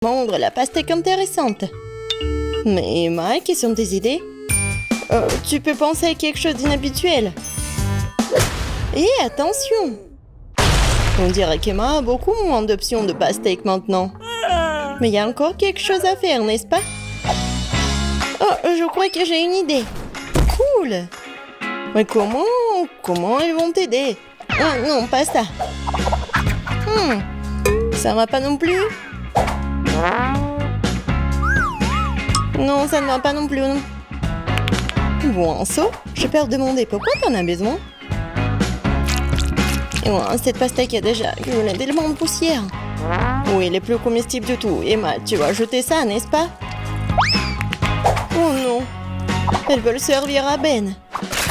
rendre la pastèque intéressante. Mais Emma, quelles sont tes idées? Tu peux penser à quelque chose d'inhabituel. Et attention! On dirait qu'Emma a beaucoup moins d'options de pastèque maintenant. Mais il y a encore quelque chose à faire, n'est-ce pas? Oh, je crois que j'ai une idée. Cool! Mais comment ils vont t'aider? Ah non, pas ça. Ça va pas non plus? Non, ça ne va pas non plus. Bon, So, je peux te demander pourquoi t'en as besoin? Cette pastèque a déjà accumulé tellement de poussière. Oui, les plus comestibles de tout. Emma, tu vas jeter ça, n'est-ce pas? Oh non! Elles veulent servir à Ben.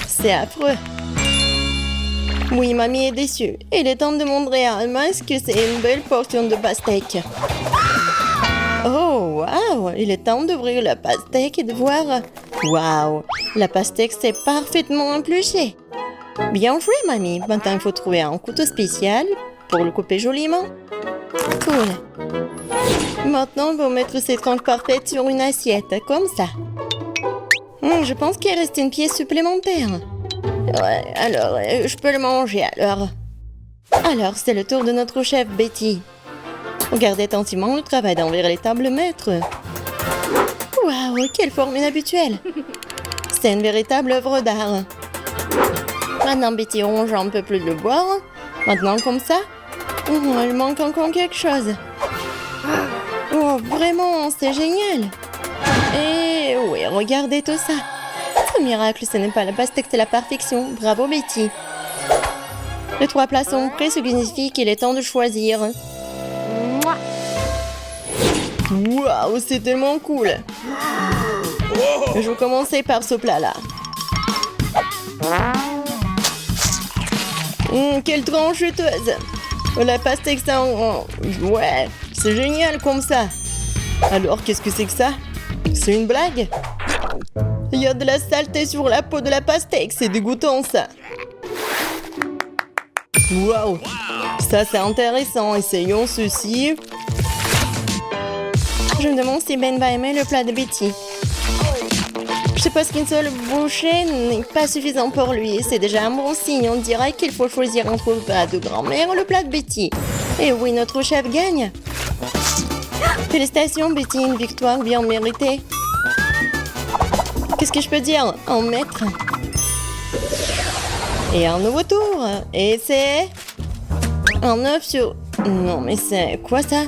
C'est affreux. Oui, mamie est déçue. Il est temps de montrer à Emma que c'est une belle portion de pastèque. Oh, waouh! Il est temps d'ouvrir la pastèque et de voir... Waouh! La pastèque s'est parfaitement épluchée. Bien joué, mamie. Maintenant, il faut trouver un couteau spécial pour le couper joliment. Cool. Maintenant, on va mettre ces tranches parfaites sur une assiette, comme ça. Je pense qu'il reste une pièce supplémentaire. Ouais, alors, je peux le manger, alors. Alors, c'est le tour de notre chef, Betty. Regardez attentivement le travail d'envers les tables maîtres. Waouh, quelle forme inhabituelle. C'est une véritable œuvre d'art. Maintenant, Betty ronge un peu plus le boire. Maintenant, comme ça. Oh, il manque encore quelque chose. Oh, vraiment, c'est génial. Et oui, regardez tout ça. Ce miracle, ce n'est pas la pastèque, c'est la perfection. Bravo, Betty. Les 3 plats sont prêts, ce qui signifie qu'il est temps de choisir. Waouh, c'est tellement cool. Je vais commencer par ce plat-là. Quelle tranche juteuse. La pastèque, ça... Ouais, c'est génial comme ça. Alors, qu'est-ce que c'est que ça? C'est une blague? Il y a de la saleté sur la peau de la pastèque, c'est dégoûtant ça. Waouh, ça c'est intéressant, essayons ceci. Je me demande si Ben va aimer le plat de Betty. Je suppose qu'une seule bouchée n'est pas suffisant pour lui. C'est déjà un bon signe. On dirait qu'il faut choisir entre le plat de grand-mère ou le plat de Betty. Et oui, notre chef gagne. Félicitations, Betty, une victoire bien méritée. Qu'est-ce que je peux dire? Un maître. Et un nouveau tour. Et c'est... un œuf sur... Non, mais c'est quoi ça?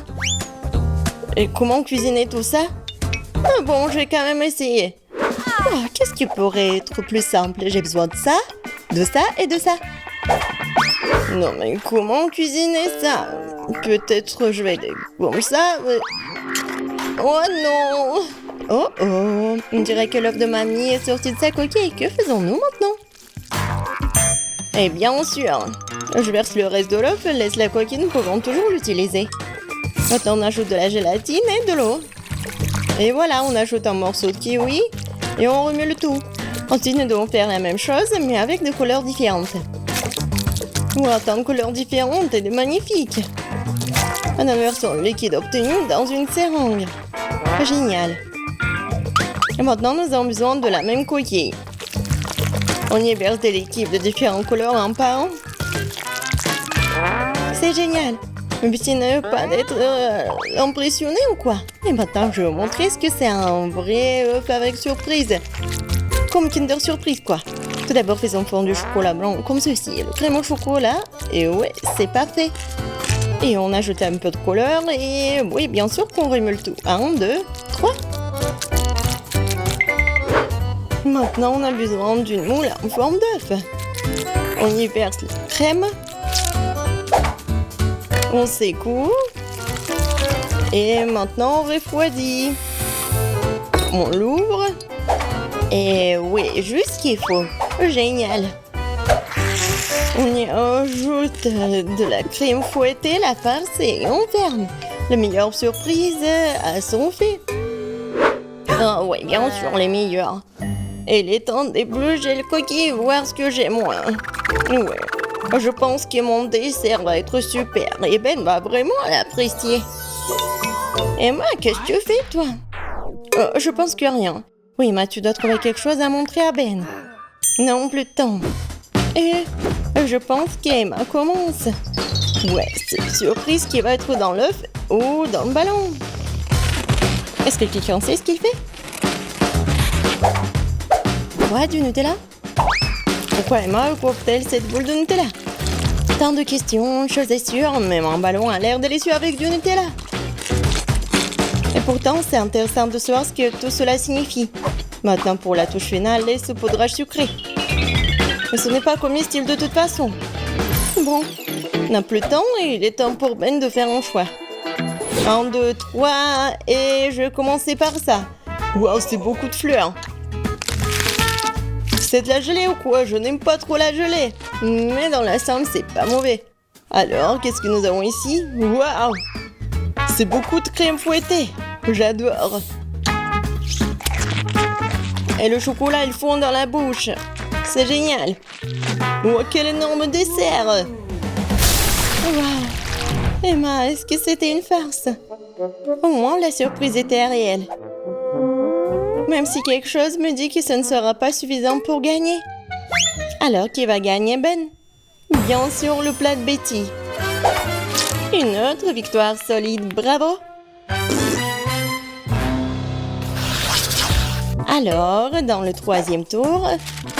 Et comment cuisiner tout ça? Ah bon, je vais quand même essayer. Oh, qu'est-ce qui pourrait être plus simple? J'ai besoin de ça et de ça. Non, mais comment cuisiner ça? Peut-être je vais aller comme ça. Oh non! Oh oh! On dirait que l'œuf de mamie est sorti de sa coquille. Que faisons-nous maintenant? Eh bien sûr! Je verse le reste de l'œuf, laisse la coquille, nous pouvons toujours l'utiliser. Maintenant, on ajoute de la gélatine et de l'eau. Et voilà, on ajoute un morceau de kiwi et on remue le tout. Ensuite, nous devons faire la même chose, mais avec des couleurs différentes. Wow, tant de couleurs différentes et de magnifiques. On verse le liquide obtenu dans une seringue. Génial. Et maintenant, nous avons besoin de la même coquille. On y verse des liquides de différentes couleurs un par un. C'est génial. Le but ne veut pas d'être impressionné ou quoi? Et maintenant, je vais vous montrer ce que c'est un vrai œuf avec surprise. Comme Kinder Surprise, quoi. Tout d'abord, faisons fondre du chocolat blanc comme ceci. Le crème au chocolat. Et ouais, c'est parfait. Et on ajoute un peu de couleur. Et oui, bien sûr qu'on remue le tout. 1, 2, 3. Maintenant, on a besoin d'une moule en forme d'œuf. On y verse la crème. On secoue. Et maintenant, on refroidit. On l'ouvre. Et oui, juste ce qu'il faut. Génial. On y ajoute de la crème fouettée, la farce et on ferme. La meilleure surprise à son fait. Ah oui, bien sûr, les meilleurs. Il est temps d'éplucher le coquille, voir ce que j'ai moi. Ouais. Je pense que mon dessert va être super et Ben va vraiment l'apprécier. Emma, qu'est-ce que tu fais, toi? Je pense que rien. Oui, Emma, tu dois trouver quelque chose à montrer à Ben. Non, plus de temps. Et je pense qu'Emma commence. Ouais, c'est surprise qui va être dans l'œuf ou dans le ballon. Est-ce que quelqu'un sait ce qu'il fait? Quoi, du Nutella? Pourquoi Emma couvre-t-elle cette boule de Nutella? Tant de questions, chose est sûre, même un ballon a l'air délicieux avec du Nutella. Et pourtant, c'est intéressant de savoir ce que tout cela signifie. Maintenant, pour la touche finale, les saupoudrages sucrés. Mais ce n'est pas comestible de toute façon. Bon, on n'a plus de temps et il est temps pour Ben de faire un choix. 1, 2, 3, et je vais commencer par ça. Waouh, c'est beaucoup de fleurs. C'est de la gelée ou quoi? Je n'aime pas trop la gelée. Mais dans la salle, c'est pas mauvais. Alors, qu'est-ce que nous avons ici? Waouh! C'est beaucoup de crème fouettée. J'adore. Et le chocolat, il fond dans la bouche. C'est génial. Oh, quel énorme dessert! Waouh! Emma, est-ce que c'était une farce? Au moins, la surprise était réelle. Même si quelque chose me dit que ce ne sera pas suffisant pour gagner. Alors, qui va gagner, Ben? Bien sûr, le plat de Betty. Une autre victoire solide, bravo! Alors, dans le 3e tour,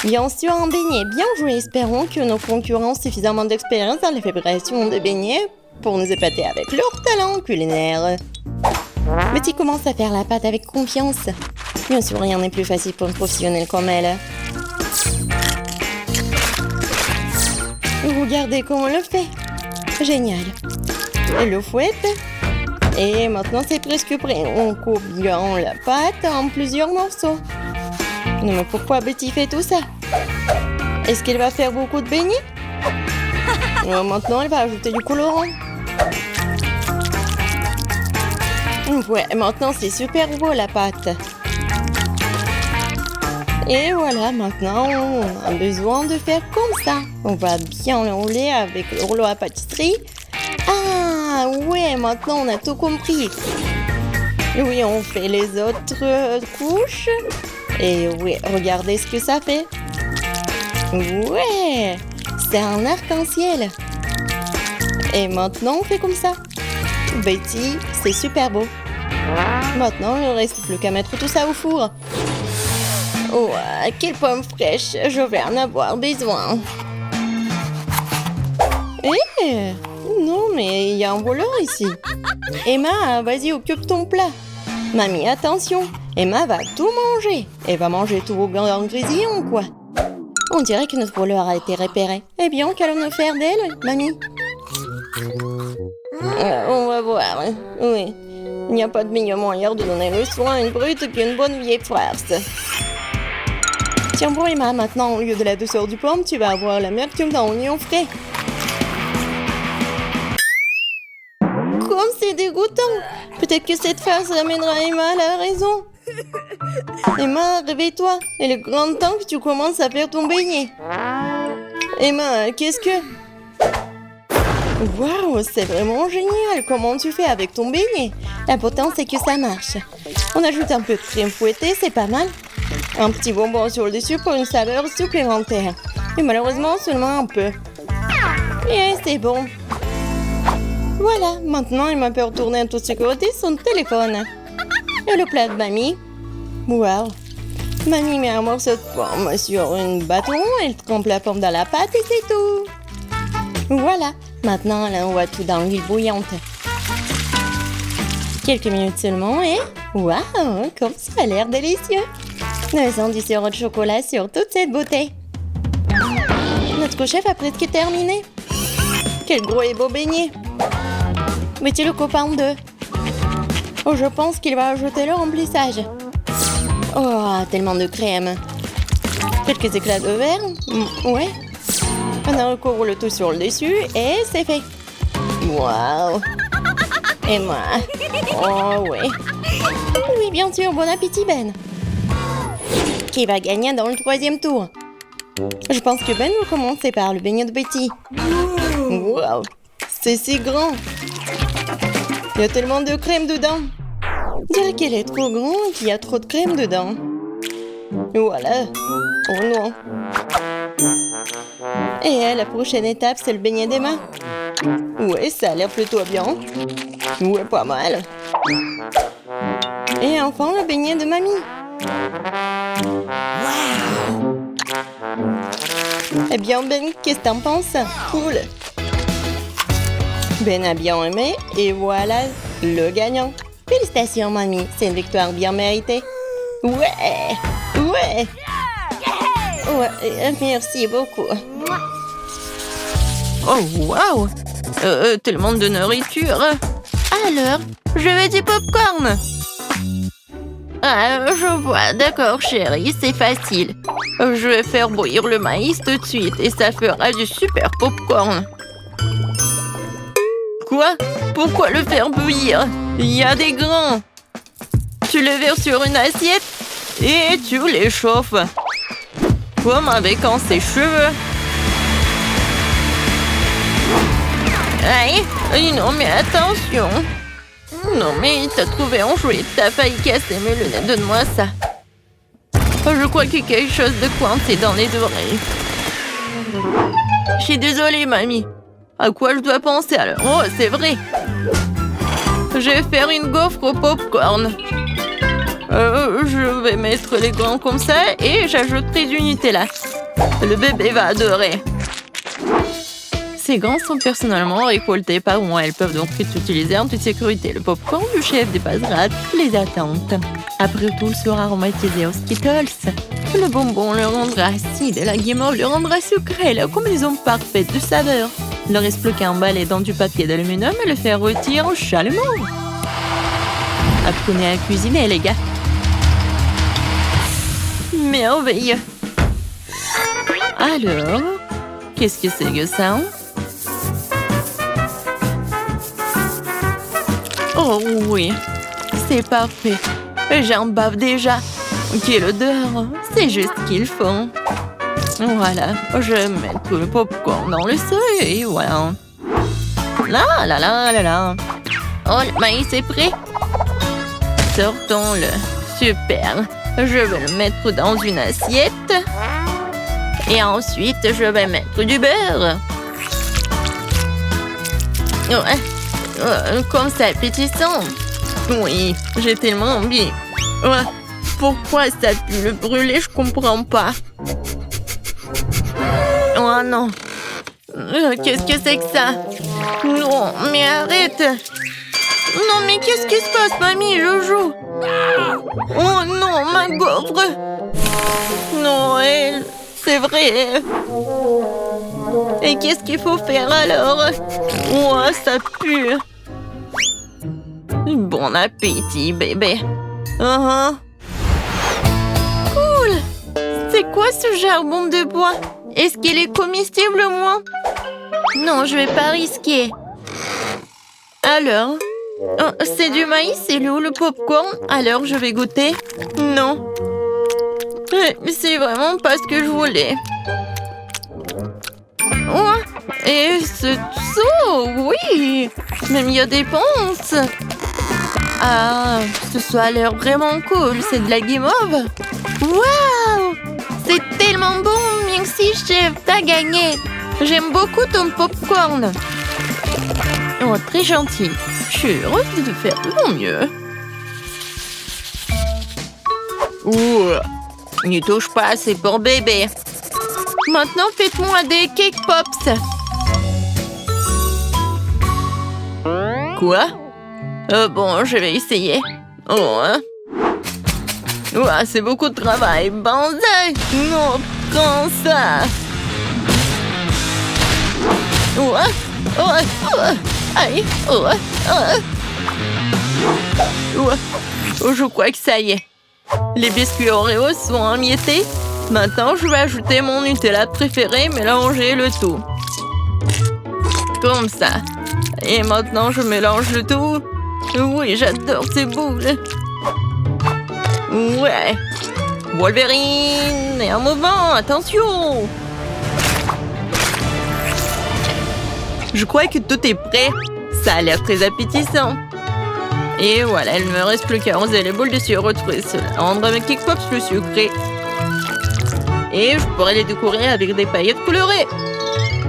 bien sûr un beignet. Bien joué, espérons que nos concurrents ont suffisamment d'expérience dans la fabrication de beignets pour nous épater avec leur talent culinaire. Betty commence à faire la pâte avec confiance. Bien sûr, rien n'est plus facile pour une professionnelle comme elle. Regardez comment elle le fait. Génial. Elle le fouette. Et maintenant, c'est presque prêt. On coupe bien la pâte en plusieurs morceaux. Non, mais pourquoi Betty fait tout ça? Est-ce qu'elle va faire beaucoup de beignets? Maintenant, elle va ajouter du colorant. Ouais, maintenant, c'est super beau la pâte. Et voilà, maintenant, on a besoin de faire comme ça. On va bien l'enrouler avec le rouleau à pâtisserie. Ah, ouais, maintenant, on a tout compris. Oui, on fait les autres couches. Et oui, regardez ce que ça fait. Ouais, c'est un arc-en-ciel. Et maintenant, on fait comme ça. Betty, c'est super beau. Maintenant, il ne reste plus qu'à mettre tout ça au four. Oh, quelle pomme fraîche, je vais en avoir besoin. Eh, non, mais il y a un voleur ici. Emma, vas-y, occupe ton plat. Mamie, attention, Emma va tout manger. Elle va manger tout vos ingrédients ou quoi? On dirait que notre voleur a été repéré. Eh bien, qu'allons-nous faire d'elle, mamie? On va voir. Oui, il n'y a pas de meilleur moyen de donner le soin à une brute qu'une bonne vieille farce. Tiens bon Emma, maintenant au lieu de la douceur du pomme, tu vas avoir l'amertume d'un oignon frais. Comme c'est dégoûtant. Peut-être que cette farce amènera Emma à la raison. Emma, réveille-toi. Il est grand temps que tu commences à faire ton beignet. Emma, qu'est-ce que... Waouh, c'est vraiment génial. Comment tu fais avec ton beignet? L'important, c'est que ça marche. On ajoute un peu de crème fouettée, c'est pas mal. Un petit bonbon sur le dessus pour une saveur supplémentaire. Et malheureusement, seulement un peu. Et c'est bon. Voilà, maintenant, il m'a fait retourner en toute sécurité son téléphone. Et le plat de mamie. Waouh. Mamie met un morceau de pomme sur un bâton, elle trempe la pomme dans la pâte et c'est tout. Voilà, maintenant, elle envoie tout dans l'huile bouillante. Quelques minutes seulement et... Waouh, comme ça a l'air délicieux. Nous du sirop de chocolat sur toute cette beauté. Notre chef a presque terminé. Quel gros et beau beignet. Mettez le copain en deux. Oh, je pense qu'il va ajouter le remplissage. Oh, tellement de crème. Quelques éclats de verre. Ouais. On recouvre le tout sur le dessus et c'est fait. Waouh. Et moi. Oh, ouais. Oui, bien sûr, bon appétit, Ben. Qui va gagner dans le 3e tour? Je pense que Ben va commencer par le beignet de Betty. Wow, c'est si grand. Il y a tellement de crème dedans. On dirait qu'elle est trop grande et qu'il y a trop de crème dedans. Voilà. Oh non. Et la prochaine étape, c'est le beignet des mains. Ouais, ça a l'air plutôt bien. Ouais, pas mal. Et enfin, le beignet de mamie. Wow! Eh bien, Ben, qu'est-ce que t'en penses? Cool. Ben a bien aimé et voilà le gagnant. Félicitations, mamie. C'est une victoire bien méritée. Ouais! Ouais! Ouais, merci beaucoup. Oh, wow! Tellement de nourriture. Alors, je veux du popcorn. Ah, je vois. D'accord, chérie, c'est facile. Je vais faire bouillir le maïs tout de suite et ça fera du super popcorn. Quoi? Pourquoi le faire bouillir? Il y a des grains. Tu le verses sur une assiette et tu les chauffes. Comme avec un sèche-cheveux. Aïe, non mais attention. Non mais t'as trouvé un jouet, t'as failli casser mes lunettes, donne-moi ça. Oh, je crois qu'il y a quelque chose de coincé dans les oreilles. Je suis désolée, mamie. À quoi je dois penser alors? Oh, c'est vrai. Je vais faire une gaufre au popcorn. Je vais mettre les grains comme ça et j'ajouterai du Nutella. Le bébé va adorer. Ces grains sont personnellement récoltés par moi. Elles peuvent donc être utilisées en toute sécurité. Le popcorn du chef dépassera toutes les attentes. Après tout, il sera aromatisé aux Skittles. Le bonbon le rendra acide et la guimauve le rendra sucré. La combinaison parfaite de saveurs. Il ne reste plus qu'à emballer dans du papier d'aluminium et le faire rôtir chalumeau. Apprenez à cuisiner, les gars. Merveilleux. Alors, qu'est-ce que c'est que ça? Oh oui, c'est parfait. J'en bave déjà. Quelle odeur. C'est juste ce qu'il faut. Voilà, je vais mettre le popcorn dans le seuil et voilà. Là, là, là, là, là. Oh, le maïs est prêt. Sortons-le. Super. Je vais le mettre dans une assiette. Et ensuite, je vais mettre du beurre. Comme ça, appétissant. Oui, j'ai tellement envie. Pourquoi ça a pu le brûler, je comprends pas. Oh non. Qu'est-ce que c'est que ça? Non, mais arrête. Non, mais qu'est-ce qui se passe, mamie? Je joue. Oh non, ma gaufre. Non, c'est vrai. Et qu'est-ce qu'il faut faire alors? Oh, ça pue. Bon appétit, bébé. Cool. C'est quoi ce charbon de bois? Est-ce qu'il est comestible, moi? Non, je vais pas risquer. Alors? C'est du maïs, c'est où le popcorn? Alors, je vais goûter. Non. C'est vraiment pas ce que je voulais. Oh, et ce saut, oui. Même il y a des ponces. Ah, ce a l'air vraiment cool. C'est de la guimauve. Waouh! C'est tellement bon. Merci, chef. T'as gagné. J'aime beaucoup ton popcorn. Oh, très gentil. Je suis heureuse de te faire de mon mieux. Ouh, n'y touche pas, c'est pour bébé. Maintenant, faites-moi des cake pops. Quoi? Bon, je vais essayer. C'est beaucoup de travail. Banzai! Non, prends ça. Aïe. Je crois que ça y est. Les biscuits Oreo sont émiettés. Maintenant, je vais ajouter mon Nutella préféré, mélanger le tout. Comme ça. Et maintenant, je mélange le tout. Oui, j'adore ces boules. Ouais. Wolverine! Et un mouvement, attention! Je crois que tout est prêt. Ça a l'air très appétissant. Et voilà, il ne me reste plus qu'à arroser les boules de sirop et cela rendra mes Cake Pops plus sucrés. Et je pourrais les décorer avec des paillettes colorées.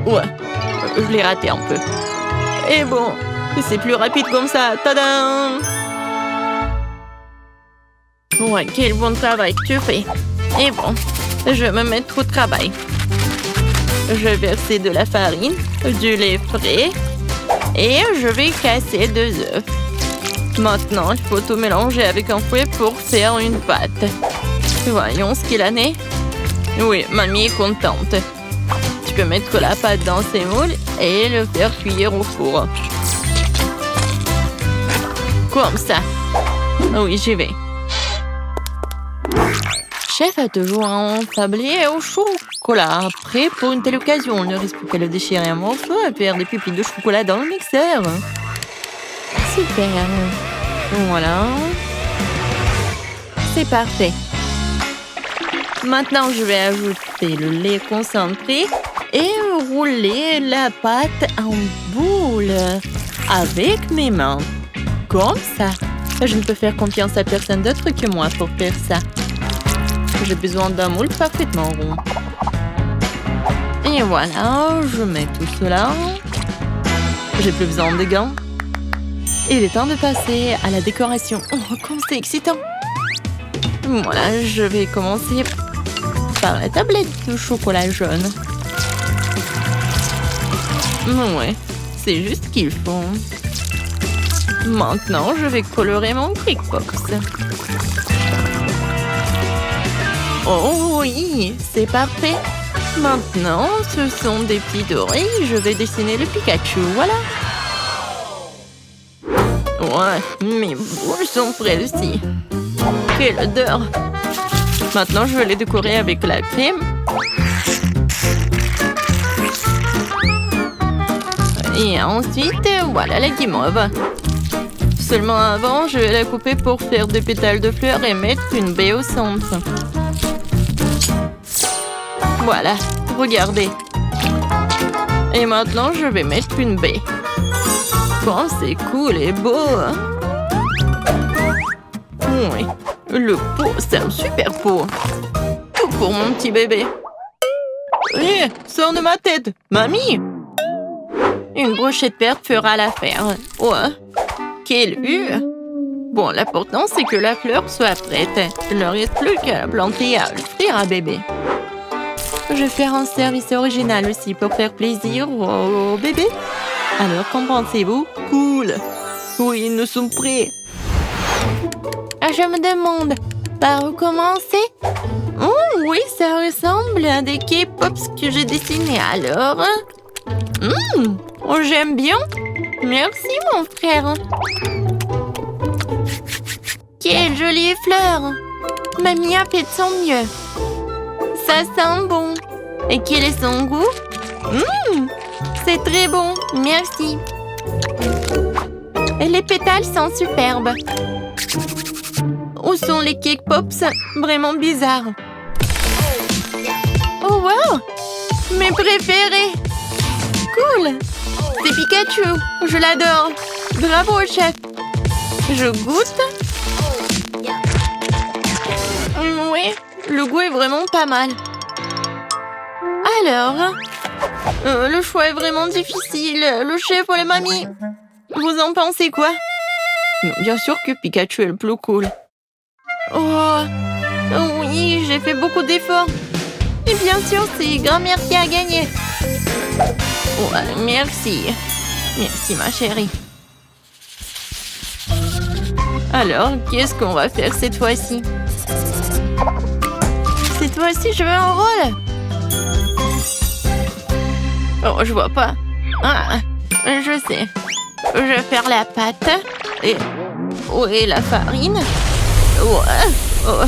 Ouais, je l'ai raté un peu. Et bon, c'est plus rapide comme ça. Tadam! Ouais, quel bon travail que tu fais. Et bon, je vais me mettre au travail. Je vais verser de la farine, du lait frais et je vais casser 2 œufs. Maintenant, il faut tout mélanger avec un fouet pour faire une pâte. Voyons ce qu'il en est. Oui, mamie est contente. Tu peux mettre la pâte dans ces moules et le faire cuire au four. Comme ça. Oui, j'y vais. Chef a toujours un tablier au chocolat. Prêt pour une telle occasion. On ne risque plus qu'à le déchirer un morceau et faire des pupilles de chocolat dans le mixeur. Super. Voilà. C'est parfait. Maintenant, je vais ajouter le lait concentré et rouler la pâte en boule avec mes mains. Comme ça. Je ne peux faire confiance à personne d'autre que moi pour faire ça. J'ai besoin d'un moule parfaitement rond. Et voilà, je mets tout cela. J'ai plus besoin de gants. Il est temps de passer à la décoration. Oh, comme c'est excitant! Voilà, je vais commencer par la tablette de chocolat jaune. Ouais, c'est juste ce qu'il faut. Maintenant, je vais colorer mon Cake Pops. Oh oui, c'est parfait. Maintenant, ce sont des petites oreilles. Je vais dessiner le Pikachu, voilà. Ouais, mes boules sont prêtes aussi. Quelle odeur! Maintenant, je vais les décorer avec la crème. Et ensuite, voilà la guimauve. Seulement avant, je vais la couper pour faire des pétales de fleurs et mettre une baie au centre. Voilà, regardez. Et maintenant, je vais mettre une baie. Oh, c'est cool et beau. Oui, le pot, c'est un super pot. Tout pour mon petit bébé. Hé, sors de ma tête, mamie. Une brochette verte fera l'affaire. Ouais, quelle vue. Bon, l'important, c'est que la fleur soit prête. Il ne reste plus qu'à la planter et à l'offrir à bébé. Je vais faire un service original aussi pour faire plaisir au bébé. Alors, qu'en pensez-vous? Cool. Oui, nous sommes prêts. Je me demande, par où commencer? Oh, oui, ça ressemble à des Cake Pops que j'ai dessinés. Alors, j'aime bien. Merci, mon frère. Quelle jolie fleur. Mamie a fait de son mieux. Ça sent bon. Et quel est son goût? C'est très bon, merci. Et les pétales sont superbes. Où sont les Cake Pops? Vraiment bizarres. Oh wow! Mes préférés! Cool! C'est Pikachu, je l'adore. Bravo, chef. Je goûte. Oui, le goût est vraiment pas mal. Alors, le choix est vraiment difficile. Le chef ou la mamie? Vous en pensez quoi? Bien sûr que Pikachu est le plus cool. Oh, oui, j'ai fait beaucoup d'efforts. Et bien sûr, c'est grand-mère qui a gagné. Ouais, merci. Merci, ma chérie. Alors, qu'est-ce qu'on va faire cette fois-ci? Cette fois-ci, je veux un rôle. Oh, je vois pas. Ah, je sais. Je vais faire la pâte. Et... où est la farine? Ouais. Oh.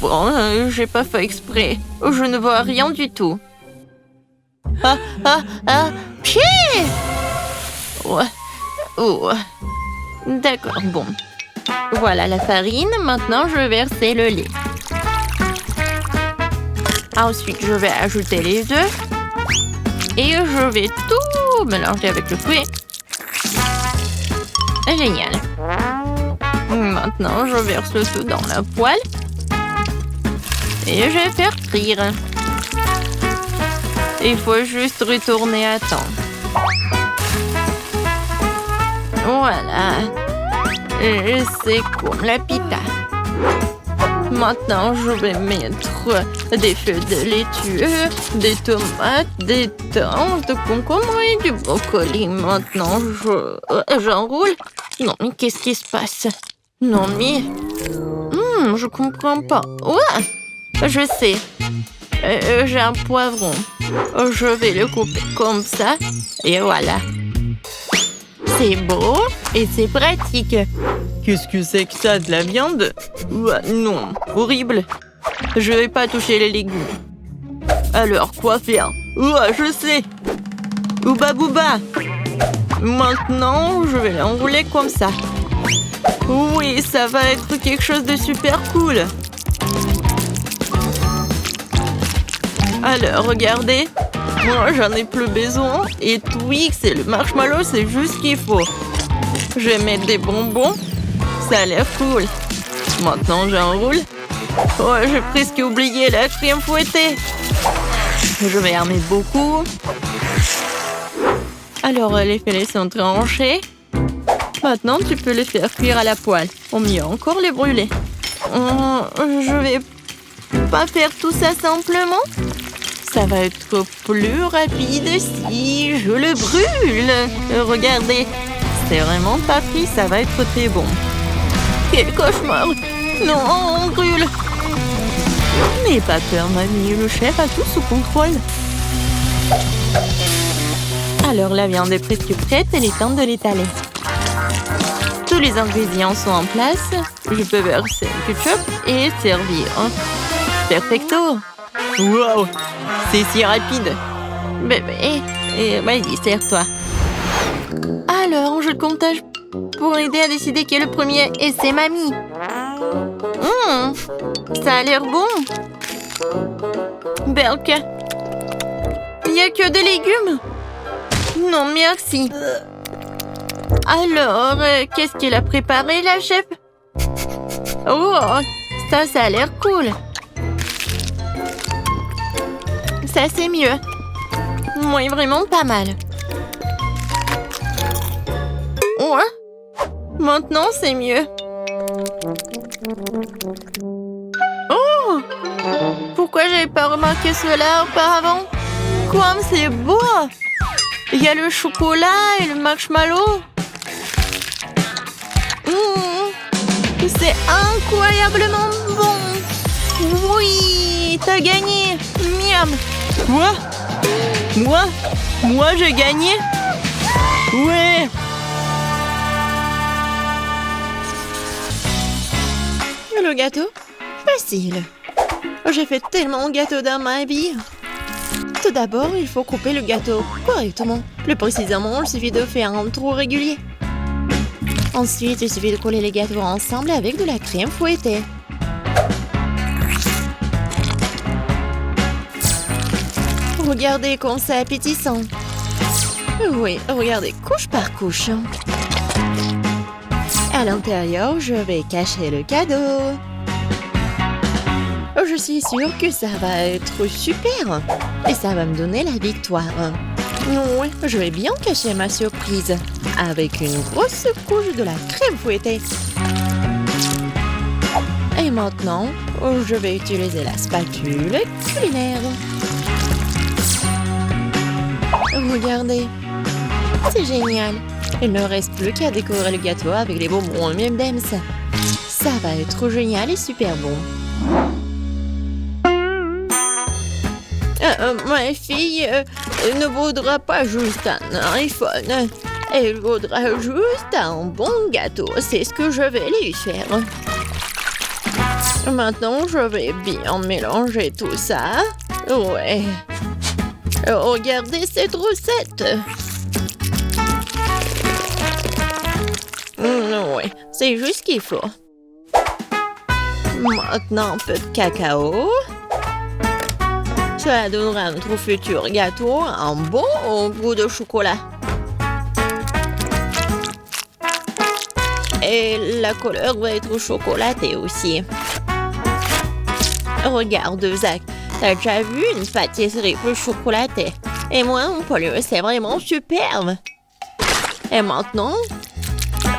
Bon, j'ai pas fait exprès. Je ne vois rien du tout. Pied! Ouais. Oh. D'accord, bon. Voilà la farine. Maintenant, je vais verser le lait. Ensuite, je vais ajouter les œufs. Et je vais tout mélanger avec le fouet. Génial. Maintenant, je verse le tout dans la poêle. Et je vais faire frire. Il faut juste retourner à temps. Voilà. C'est comme la pita. Maintenant, je vais mettre des feuilles de laitue, des tomates, des tranches de concombre et du brocoli. Maintenant, j'enroule. Non, mais qu'est-ce qui se passe? Non, mais... je comprends pas. Ouais, je sais. J'ai un poivron. Je vais le couper comme ça. Et voilà. C'est beau et c'est pratique. Qu'est-ce que c'est que ça, de la viande? Non, horrible. Je vais pas toucher les légumes. Alors, quoi faire? Je sais. Ouba bouba. Maintenant, je vais l'enrouler comme ça. Oui, ça va être quelque chose de super cool. Alors, regardez. Moi, j'en ai plus besoin. Et Twix et le marshmallow, c'est juste ce qu'il faut. Je vais mettre des bonbons. Ça a l'air cool. Maintenant, j'enroule. J'ai presque oublié la crème fouettée. Je vais en mettre beaucoup. Alors, les filets sont tranchés. Maintenant, tu peux les faire cuire à la poêle. Ou mieux encore, les brûler. Je vais pas faire tout ça simplement. Ça va être plus rapide si je le brûle. Regardez, c'est vraiment pas pris, ça va être très bon. Quel cauchemar! Non, on brûle! N'aie pas peur, mamie, le chef a tout sous contrôle. Alors, la viande est presque prête, il est temps de l'étaler. Tous les ingrédients sont en place. Je peux verser le ketchup et servir. Perfecto! Wow! C'est si rapide! Bébé, vas-y, sers-toi. Alors, on joue le comptage pour aider à décider qui est le premier. Et c'est mamie. Ça a l'air bon. Berk. Il n'y a que des légumes. Non, merci. Alors, qu'est-ce qu'elle a préparé, la chef? Oh, ça a l'air cool. Ça, c'est mieux. Oui, vraiment pas mal. Ouais. Maintenant, c'est mieux. Oh! Pourquoi j'avais pas remarqué cela auparavant? Comme c'est beau! Il y a le chocolat et le marshmallow. C'est incroyablement bon! Oui! T'as gagné! Miam! Quoi? Moi, j'ai gagné? Ouais! Le gâteau? Facile. J'ai fait tellement de gâteaux dans ma vie. Tout d'abord, il faut couper le gâteau correctement. Plus précisément, il suffit de faire un trou régulier. Ensuite, il suffit de coller les gâteaux ensemble avec de la crème fouettée. Regardez comme c'est appétissant. Oui, regardez, couche par couche. À l'intérieur, je vais cacher le cadeau. Je suis sûre que ça va être super. Et ça va me donner la victoire. Oui, je vais bien cacher ma surprise. Avec une grosse couche de la crème fouettée. Et maintenant, je vais utiliser la spatule culinaire. Regardez. C'est génial. Il ne reste plus qu'à décorer le gâteau avec les bonbons M&M's. Ça va être génial et super bon. Ma fille ne voudra pas juste un iPhone. Elle voudra juste un bon gâteau. C'est ce que je vais lui faire. Maintenant, je vais bien mélanger tout ça. Ouais. Regardez cette recette. Oui, c'est juste ce qu'il faut. Maintenant, un peu de cacao. Ça donnera à notre futur gâteau un bon goût de chocolat. Et la couleur va être chocolatée aussi. Regarde, Zach, t'as déjà vu une pâtisserie plus chocolatée? Et moi, mon polio, c'est vraiment superbe. Et maintenant,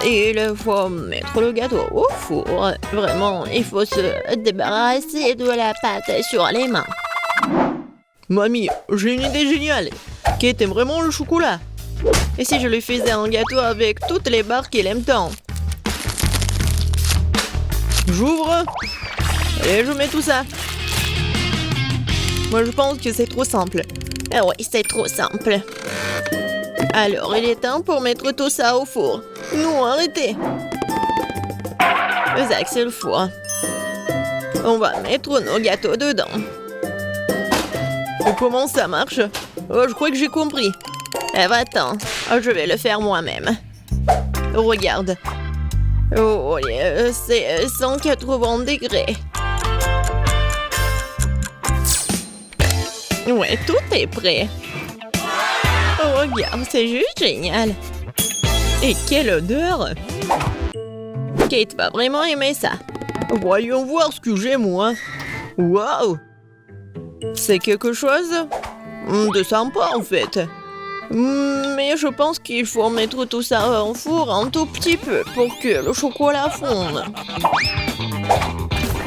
il faut mettre le gâteau au four. Vraiment, il faut se débarrasser de la pâte sur les mains. Mamie, j'ai une idée géniale. Kate aime vraiment le chocolat. Et si je lui faisais un gâteau avec toutes les barres qu'il aime tant? J'ouvre et je mets tout ça. Moi, je pense que c'est trop simple. Ah oui, c'est trop simple. Alors, il est temps pour mettre tout ça au four. Non, arrêtez. Zach, c'est le four. On va mettre nos gâteaux dedans. Et comment ça marche? Oh, je crois que j'ai compris. Eh, va-t'en. Oh, je vais le faire moi-même. Regarde. Oh, c'est 180 degrés. Ouais, tout est prêt. Oh, regarde, c'est juste génial. Et quelle odeur! Kate va vraiment aimer ça. Voyons voir ce que j'ai, moi. Waouh! C'est quelque chose de sympa, en fait. Mais je pense qu'il faut mettre tout ça en four un tout petit peu pour que le chocolat fonde.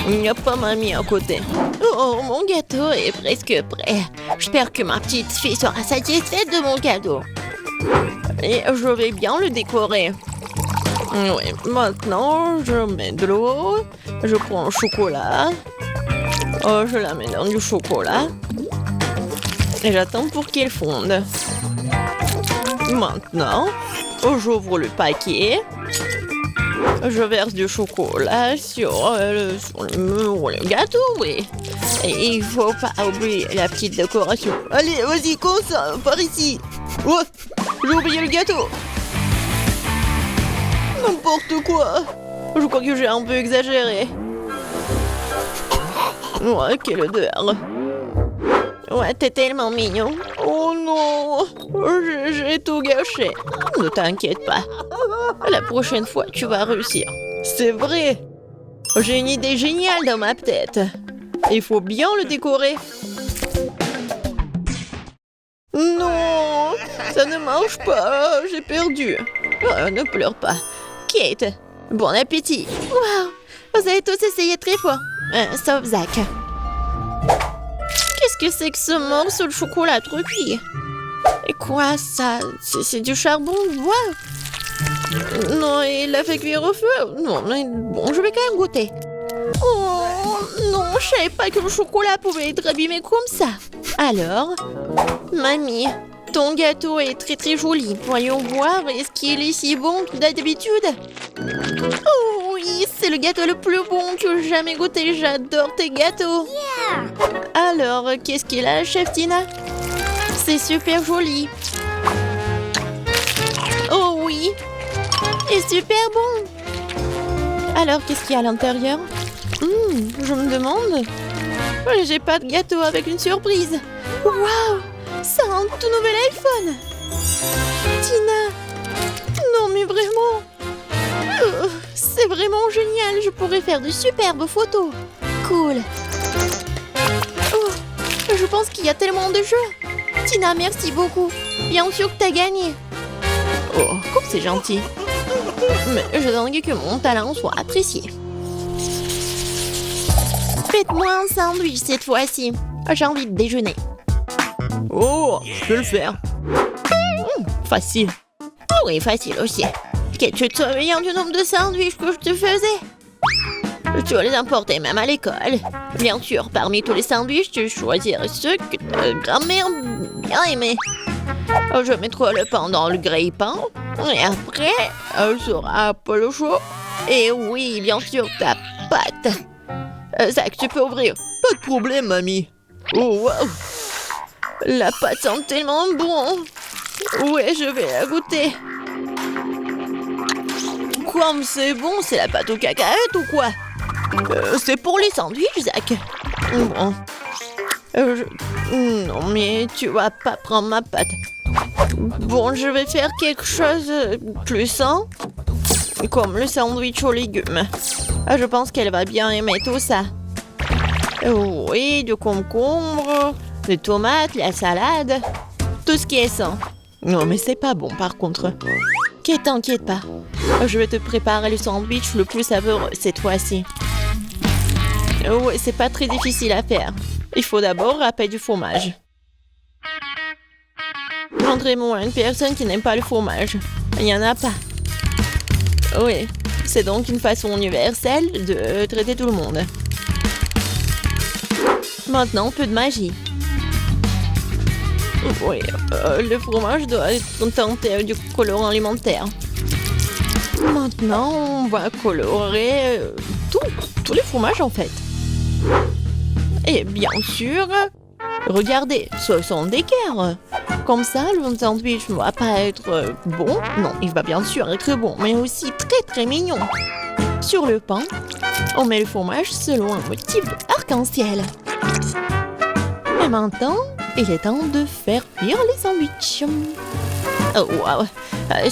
Il n'y a pas mamie à côté. Oh, mon gâteau est presque prêt. J'espère que ma petite fille sera satisfaite de mon cadeau. Et je vais bien le décorer. Oui, maintenant, je mets de l'eau. Je prends le chocolat. Oh, je la mets dans du chocolat. Et j'attends pour qu'il fonde. Maintenant, j'ouvre le paquet. Je verse du chocolat sur le gâteau, oui. Et il faut pas oublier la petite décoration. Allez, vas-y, comme ça, par ici. Oh, j'ai oublié le gâteau. N'importe quoi. Je crois que j'ai un peu exagéré. Ouais, quelle odeur. Ouais, t'es tellement mignon. Oh non, j'ai tout gâché. Ne t'inquiète pas. La prochaine fois, tu vas réussir. C'est vrai. J'ai une idée géniale dans ma tête. Il faut bien le décorer. Non, ça ne marche pas. J'ai perdu. Oh, ne pleure pas. Kate, bon appétit. Waouh, vous avez tous essayé très fort. Sauf Zach. Qu'est-ce que c'est que ce morceau de chocolat trop cuit? Et quoi ça? C'est du charbon de bois? Non, il l'a fait cuire au feu. Non, mais bon, je vais quand même goûter. Oh non, je savais pas que le chocolat pouvait être abîmé comme ça. Alors, mamie, ton gâteau est très très joli. Voyons voir, est-ce qu'il est si bon que d'habitude? Oh oui, c'est le gâteau le plus bon que j'ai jamais goûté. J'adore tes gâteaux. Alors, qu'est-ce qu'il a, chef Tina? C'est super joli. Oh oui, et super bon. Alors, qu'est-ce qu'il y a à l'intérieur? Je me demande. J'ai pas de gâteau avec une surprise. Waouh, c'est un tout nouvel iPhone. Tina, non mais vraiment. C'est vraiment génial. Je pourrais faire de superbes photos. Cool. Oh, je pense qu'il y a tellement de jeux. Tina, merci beaucoup. Bien sûr que t'as gagné. Oh, comme c'est gentil. Mais je donne que mon talent soit apprécié. Faites-moi un sandwich cette fois-ci. J'ai envie de déjeuner. Oh, je peux le faire. Facile. Ah oui, facile aussi. Tu te souviens du nombre de sandwichs que je te faisais? Tu vas les importer même à l'école. Bien sûr, parmi tous les sandwichs, tu choisiras ceux que ta grand-mère bien aimait. Je mettrai le pain dans le grille-pain. Et après, elle sera pas le chaud. Et oui, bien sûr, ta pâte. Zach, tu peux ouvrir. Pas de problème, mamie. Oh, wow. La pâte sent tellement bon. Ouais, je vais la goûter. Comme c'est bon, c'est la pâte aux cacahuètes ou quoi? C'est pour les sandwichs, Zach. Bon. Non, mais tu vas pas prendre ma pâte. Bon, je vais faire quelque chose de plus sain. Comme le sandwich aux légumes. Ah, je pense qu'elle va bien aimer tout ça. Oui, du concombre, des tomates, la salade. Tout ce qui est sain. Non, mais c'est pas bon par contre. T'inquiète pas. Je vais te préparer le sandwich le plus savoureux cette fois-ci. Ouais, c'est pas très difficile à faire. Il faut d'abord râper du fromage. Montrez-moi une personne qui n'aime pas le fromage. Il n'y en a pas. Oui, c'est donc une façon universelle de traiter tout le monde. Maintenant, peu de magie. Oui, le fromage doit être teinté du colorant alimentaire. Maintenant, on va colorer tous les fromages en fait. Et bien sûr, regardez, ce sont des cœurs. Comme ça, le sandwich ne va pas être bon. Non, il va bien sûr être bon, mais aussi très très mignon. Sur le pain, on met le fromage selon un motif arc-en-ciel. Et maintenant, il est temps de faire cuire les sandwichs. Oh waouh,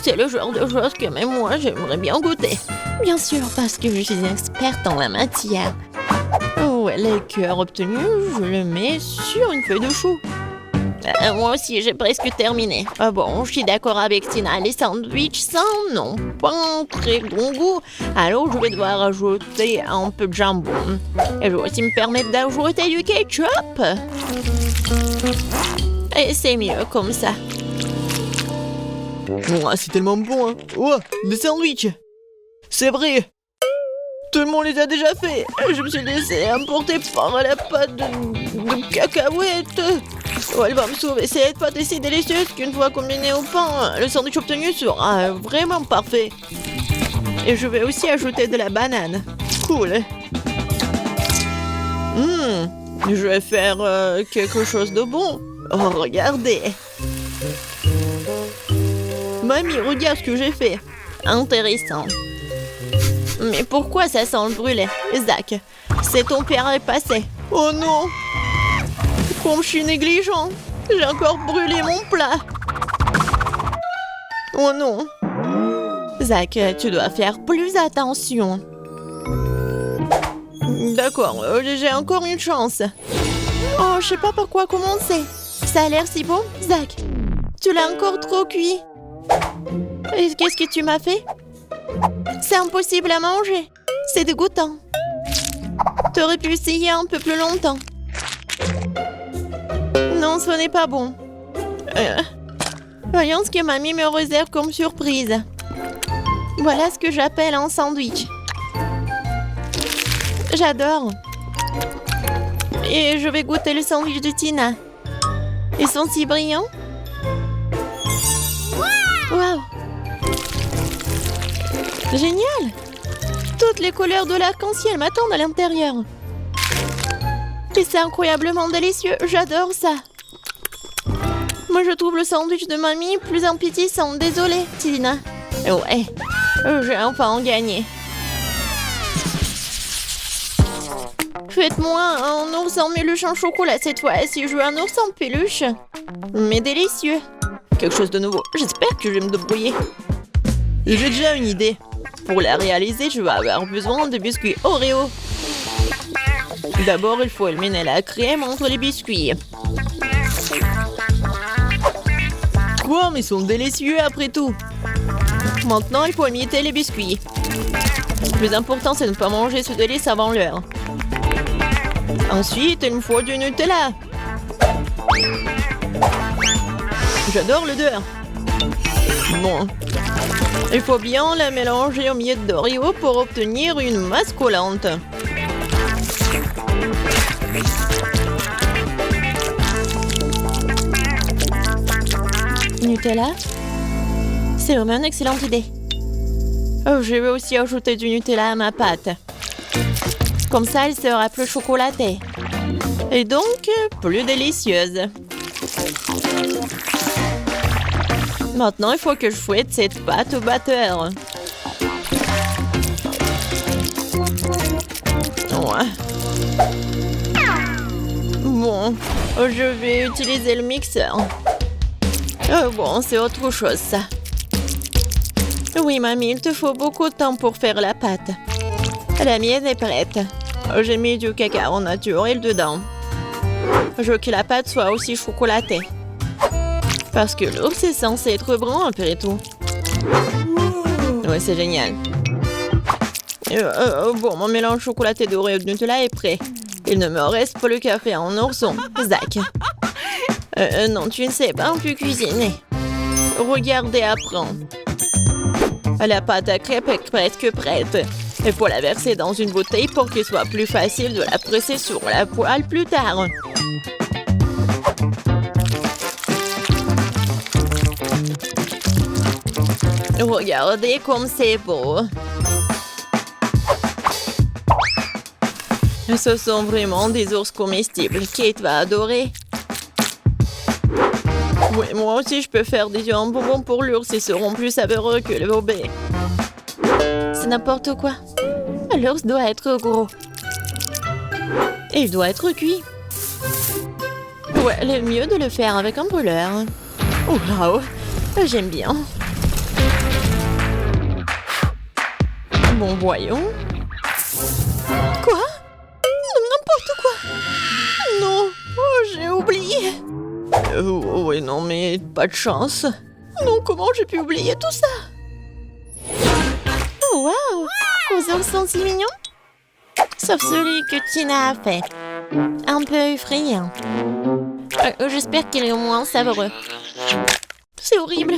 c'est le genre de choses que même moi j'aimerais bien goûter. Bien sûr, parce que je suis une experte en la matière. Ouais, les cœurs obtenus, je les mets sur une feuille de chou. Moi aussi, j'ai presque terminé. Ah bon, je suis d'accord avec Tina, les sandwichs sans n'ont pas un très bon goût. Alors, je vais devoir ajouter un peu de jambon. Et je vais aussi me permettre d'ajouter du ketchup. Et c'est mieux comme ça. Oh, c'est tellement bon, hein. Oh, des sandwichs. C'est vrai. Tout le monde les a déjà fait. Je me suis laissé emporter par la pâte de cacahuètes. Oh, elle va me sauver. Cette pâte est si délicieuse qu'une fois combinée au pain, le sandwich obtenu sera vraiment parfait. Et je vais aussi ajouter de la banane. Cool. Je vais faire quelque chose de bon. Oh, regardez. Mamie, regarde ce que j'ai fait. Intéressant. Mais pourquoi ça sent le brûlé? Zach, c'est ton père est passé. Oh non! Comme je suis négligent, j'ai encore brûlé mon plat. Oh non! Zach, tu dois faire plus attention. D'accord, j'ai encore une chance. Oh, je sais pas par quoi commencer. Ça a l'air si bon, Zach. Tu l'as encore trop cuit. Et qu'est-ce que tu m'as fait? C'est impossible à manger. C'est dégoûtant. T'aurais pu essayer un peu plus longtemps. Non, ce n'est pas bon. Voyons ce que mamie me réserve comme surprise. Voilà ce que j'appelle un sandwich. J'adore. Et je vais goûter le sandwich de Tina. Ils sont si brillants. Waouh! Génial! Toutes les couleurs de l'arc-en-ciel m'attendent à l'intérieur. Et c'est incroyablement délicieux, j'adore ça. Moi je trouve le sandwich de mamie plus appétissant, désolée, Tina. Ouais, j'ai enfin gagné. Faites-moi un ours en peluche en chocolat cette fois, si je veux un ours en peluche. Mais délicieux. Quelque chose de nouveau, j'espère que je vais me débrouiller. Et j'ai déjà une idée. Pour la réaliser, je vais avoir besoin de biscuits Oreo. D'abord, il faut éliminer la crème entre les biscuits. Quoi, mais ils sont délicieux après tout. Maintenant, il faut imiter les biscuits. Le plus important, c'est de ne pas manger ce délice avant l'heure. Ensuite, il me faut du Nutella. J'adore l'odeur. Bon. Il faut bien la mélanger aux miettes d'Oreo pour obtenir une masse collante. Nutella? C'est vraiment une excellente idée. Oh, je vais aussi ajouter du Nutella à ma pâte. Comme ça, elle sera plus chocolatée. Et donc, plus délicieuse. Maintenant, il faut que je fouette cette pâte au batteur. Ouais. Bon, je vais utiliser le mixeur. Bon, c'est autre chose, ça. Oui, mamie, il te faut beaucoup de temps pour faire la pâte. La mienne est prête. J'ai mis du cacao naturel dedans. Je veux que la pâte soit aussi chocolatée. Parce que l'ours est censé être brun après tout. Ouais, c'est génial. Bon, mon mélange chocolaté doré de Nutella est prêt. Il ne me reste pas le café en ourson. Zach. Non, tu ne sais pas plus cuisiner. Regardez, apprends. La pâte à crêpes est presque prête. Il faut la verser dans une bouteille pour qu'il soit plus facile de la presser sur la poêle plus tard. Regardez comme c'est beau. Ce sont vraiment des ours comestibles. Kate va adorer. Oui, moi aussi, je peux faire des bonbons pour l'ours. Ils seront plus savoureux que le bébé. C'est n'importe quoi. L'ours doit être gros. Et il doit être cuit. Ouais, le mieux de le faire avec un brûleur. Oh, wow. J'aime bien. Bon, voyons. Quoi? N'importe quoi. Non, j'ai oublié. Oui, non, mais pas de chance. Non, comment j'ai pu oublier tout ça? Oh, wow! Vos ours sont si mignons. Sauf celui que Tina a fait. Un peu effrayant. J'espère qu'il est au moins savoureux. C'est horrible.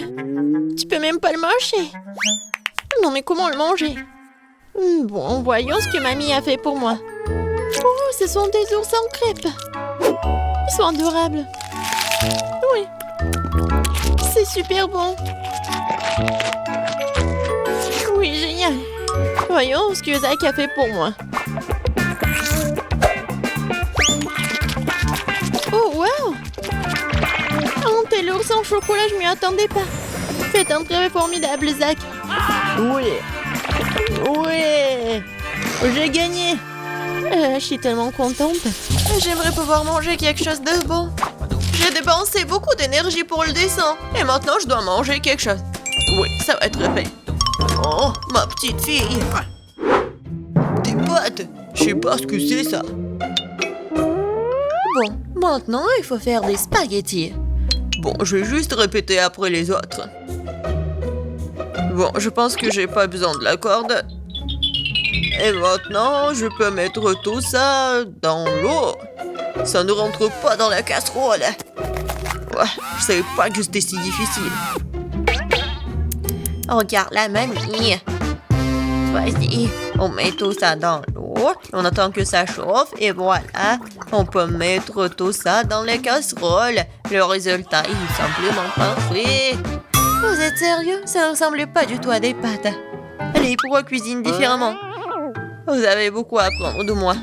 Tu peux même pas le mâcher. Non, mais comment le manger? Bon, voyons ce que mamie a fait pour moi. Oh, ce sont des ours en crêpes. Ils sont adorables. Oui. C'est super bon. Oui, génial. Voyons ce que Zach a fait pour moi. Oh, wow! Un tel ours en chocolat, je m'y attendais pas. Faites un travail formidable, Zach. Oui. Oui. J'ai gagné. Je suis tellement contente. J'aimerais pouvoir manger quelque chose de bon. J'ai dépensé beaucoup d'énergie pour le dessin. Et maintenant, je dois manger quelque chose. Oui, ça va être fait. Oh, ma petite fille. Des pâtes. Je sais pas ce que c'est, ça. Bon, maintenant, il faut faire des spaghettis. Bon, je vais juste répéter après les autres. Bon, je pense que j'ai pas besoin de la corde. Et maintenant, je peux mettre tout ça dans l'eau. Ça ne rentre pas dans la casserole. Ouais, je savais pas que c'était si difficile. Regarde la mamie. Vas-y, on met tout ça dans l'eau. On attend que ça chauffe et voilà. On peut mettre tout ça dans la casserole. Le résultat est simplement parfait. Vous êtes sérieux? Ça ne ressemble pas du tout à des pâtes. Allez, pourquoi cuisine différemment? Vous avez beaucoup à apprendre de moi.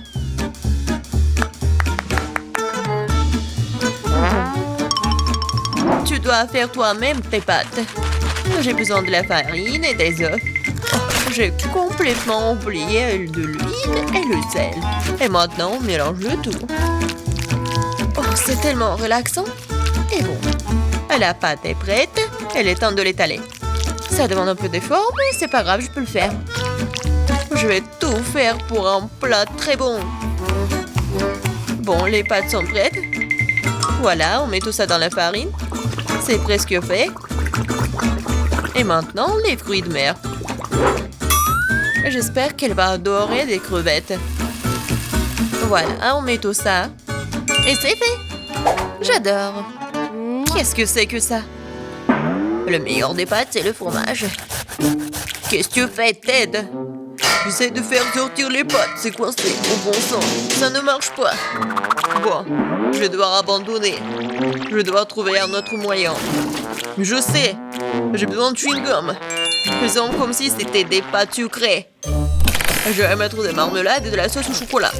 Tu dois faire toi-même tes pâtes. J'ai besoin de la farine et des œufs. Oh, j'ai complètement oublié de l'huile et le sel. Et maintenant, on mélange le tout. Oh, c'est tellement relaxant. Et bon, la pâte est prête. Il est temps de l'étaler. Ça demande un peu d'effort, mais c'est pas grave, je peux le faire. Je vais tout faire pour un plat très bon. Bon, les pâtes sont prêtes. Voilà, on met tout ça dans la farine. C'est presque fait. Et maintenant, les fruits de mer. J'espère qu'elle va adorer des crevettes. Voilà, on met tout ça. Et c'est fait. J'adore. Qu'est-ce que c'est que ça? Le meilleur des pâtes, c'est le fromage. Qu'est-ce que tu fais, Ted? J'essaie de faire sortir les pâtes, c'est coincé, au bon sens. Ça ne marche pas. Bon, je vais devoir abandonner. Je vais devoir trouver un autre moyen. Je sais, j'ai besoin de chewing-gum. Faisons comme si c'était des pâtes sucrées. Je vais mettre des marmelades et de la sauce au chocolat.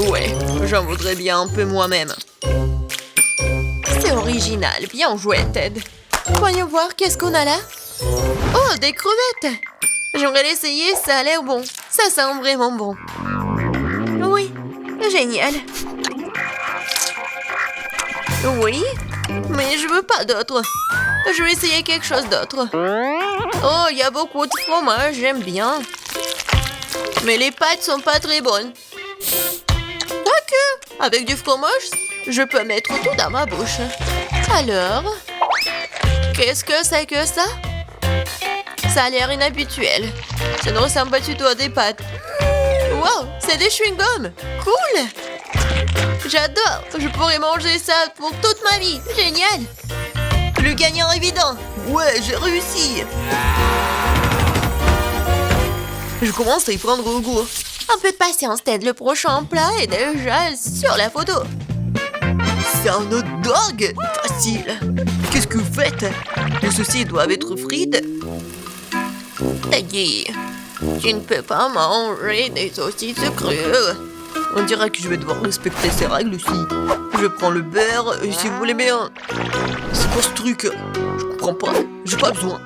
Ouais, j'en voudrais bien un peu moi-même. C'est original, bien joué, Ted. Voyons voir, qu'est-ce qu'on a là? Oh, des crevettes! J'aimerais l'essayer, ça a l'air bon. Ça sent vraiment bon. Oui, génial. Oui, mais je veux pas d'autres. Je vais essayer quelque chose d'autre. Oh, il y a beaucoup de fromage, j'aime bien. Mais les pâtes sont pas très bonnes. Quoique, avec du fromage, je peux mettre tout dans ma bouche. Alors, qu'est-ce que c'est que ça? Ça a l'air inhabituel. Ça ne ressemble pas du tout à des pâtes. Wow, c'est des chewing-gums. Cool. J'adore. Je pourrais manger ça pour toute ma vie. Génial. Le gagnant évident. Ouais, j'ai réussi. Je commence à y prendre goût. Un peu de patience, Ted. Le prochain plat est déjà sur la photo. C'est un hot dog. Facile. Qu'est-ce que vous faites? Les saucisses doivent être frites. Teddy, tu ne peux pas manger des saucisses crues. On dirait que je vais devoir respecter ces règles aussi. Je prends le beurre, et si vous voulez bien. C'est quoi ce truc? Je comprends pas. J'ai pas besoin.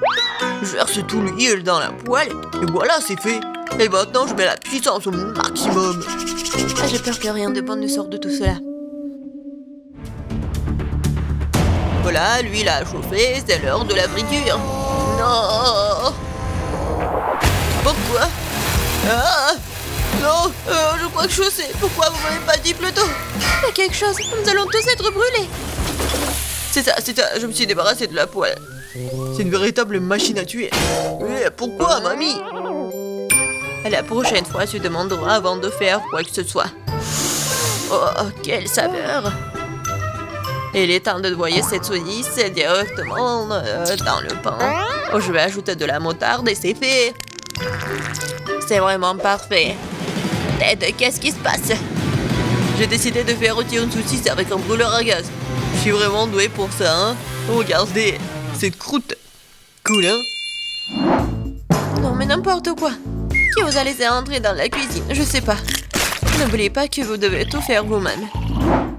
Je verse tout l'huile dans la poêle, et voilà, c'est fait. Et maintenant, je mets la puissance au maximum. Ah, j'ai peur que rien de bon ne sorte de tout cela. Voilà, l'huile a chauffé, c'est l'heure de la friture. Non! Pourquoi? Ah! Non, je crois que je sais. Pourquoi vous m'avez pas dit plus tôt? Il y a quelque chose, nous allons tous être brûlés. C'est ça, je me suis débarrassé de la poêle. C'est une véritable machine à tuer. Mais pourquoi, mamie? La prochaine fois, tu demanderas avant de faire quoi que ce soit. Oh, quelle saveur! Il est temps de noyer cette saucisse directement dans le pain. Oh, je vais ajouter de la moutarde et c'est fait. C'est vraiment parfait. Ted, qu'est-ce qui se passe? J'ai décidé de faire rôtir une saucisse avec un brûleur à gaz. Je suis vraiment doué pour ça, hein? Regardez, cette croûte. Cool, hein? Non, mais n'importe quoi. Qui vous a laissé entrer dans la cuisine? Je sais pas. N'oubliez pas que vous devez tout faire vous-même.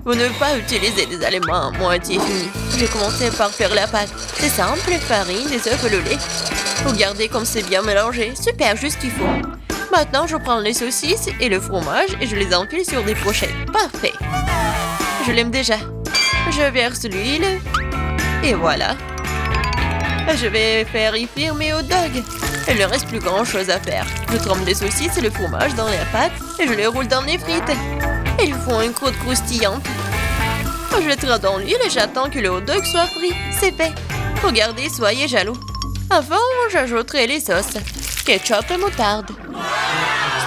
Vous ne devez pas utiliser des aliments à moitié finis. J'ai commencé par faire la pâte. C'est simple, farine, des œufs et le lait. Regardez comme c'est bien mélangé. Super, juste ce qu'il faut. Maintenant, je prends les saucisses et le fromage et je les enfile sur des pochettes. Parfait. Je l'aime déjà. Je verse l'huile. Et voilà. Je vais faire y frire mes hot dogs. Il ne reste plus grand chose à faire. Je trempe les saucisses et le fromage dans la pâte et je les roule dans les frites. Ils font une croûte croustillante. Je les traite dans l'huile et j'attends que le hot dog soit frit. C'est fait. Regardez, soyez jaloux. Avant, j'ajouterai les sauces. Ketchup et moutarde.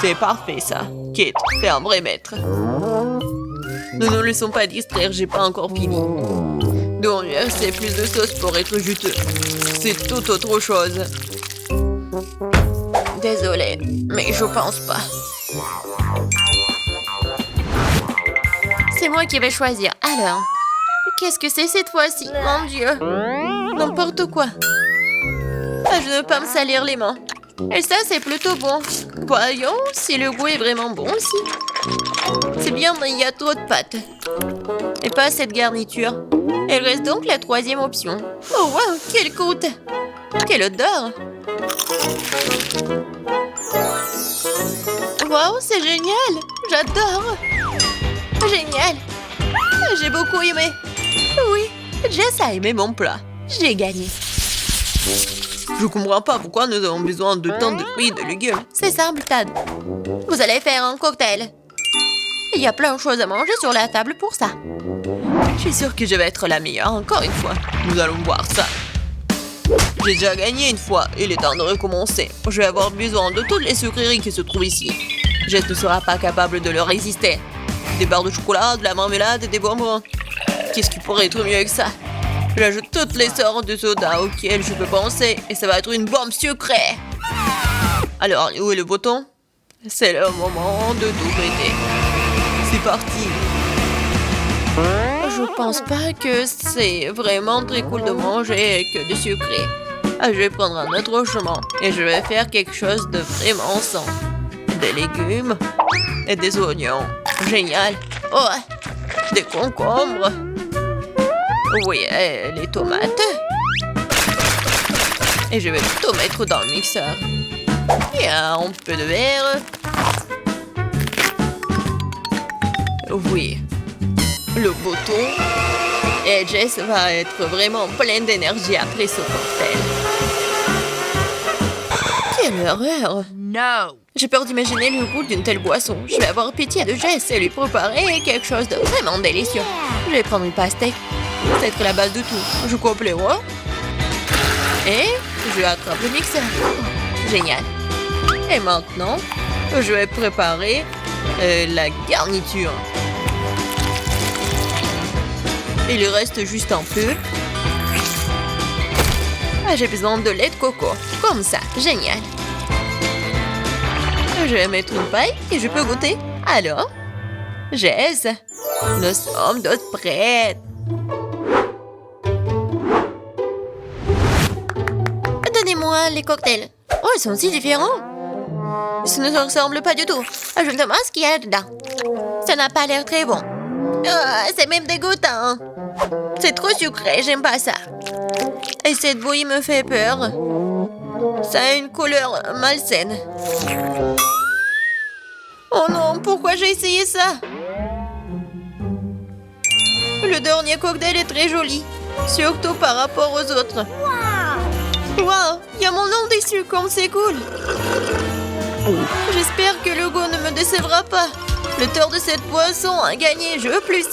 C'est parfait, ça. Kate, t'es un vrai maître. Ne nous laissons pas distraire, j'ai pas encore fini. Donc, c'est plus de sauce pour être juteux. C'est tout autre chose. Désolée, mais je pense pas. C'est moi qui vais choisir. Alors, qu'est-ce que c'est cette fois-ci? Mon Dieu. N'importe quoi. Ah, je ne veux pas me salir les mains. Et ça, c'est plutôt bon. Voyons si le goût est vraiment bon aussi. C'est bien, mais il y a trop de pâtes. Et pas cette garniture. Il reste donc la troisième option. Oh, wow, quelle croûte! Quelle odeur! Wow, c'est génial! J'adore! Génial! J'ai beaucoup aimé. Oui, Jess a aimé mon plat. J'ai gagné. Je comprends pas pourquoi nous avons besoin de tant de fruits et de légumes. C'est simple, Tad. Vous allez faire un cocktail. Il y a plein de choses à manger sur la table pour ça. Je suis sûre que je vais être la meilleure encore une fois. Nous allons voir ça. J'ai déjà gagné une fois. Il est temps de recommencer. Je vais avoir besoin de toutes les sucreries qui se trouvent ici. Jess ne sera pas capable de leur résister. Des barres de chocolat, de la marmelade et des bonbons. Qu'est-ce qui pourrait être mieux que ça? J'ajoute toutes les sortes de sodas auxquelles je peux penser et ça va être une bombe sucrée. Alors, où est le bouton? C'est le moment de tout péter. C'est parti. Je pense pas que c'est vraiment très cool de manger que du sucré. Je vais prendre un autre chemin et je vais faire quelque chose de vraiment sain. Des légumes et des oignons. Génial. Oh, des concombres. Oui, et les tomates. Et je vais tout mettre dans le mixeur. Et un peu de verre. Oui. Le bouton. Et Jess va être vraiment pleine d'énergie après ce cocktail. Quelle horreur! No. J'ai peur d'imaginer le goût d'une telle boisson. Je vais avoir pitié de Jess et lui préparer quelque chose de vraiment délicieux. Je vais prendre une pastèque. C'est être la base de tout. Je coupe les rois. Et je attrape le mixeur. Oh, génial. Et maintenant, je vais préparer la garniture. Il reste juste un peu. Ah, j'ai besoin de lait de coco. Comme ça, génial. Je vais mettre une paille et je peux goûter. Alors, Jess, nous sommes toutes prêtes. Donnez-moi les cocktails. Oh, ils sont si différents. Ça ne se ressemble pas du tout. Je me demande ce qu'il y a dedans. Ça n'a pas l'air très bon. C'est même dégoûtant. C'est trop sucré, j'aime pas ça. Et cette bouillie me fait peur. Ça a une couleur malsaine. Oh non, pourquoi j'ai essayé ça? Le dernier cocktail est très joli, surtout par rapport aux autres. Wow, il y a mon nom dessus, comme c'est cool. J'espère que le goût ne me décevra pas. Le tort de cette boisson a gagné, je veux plus.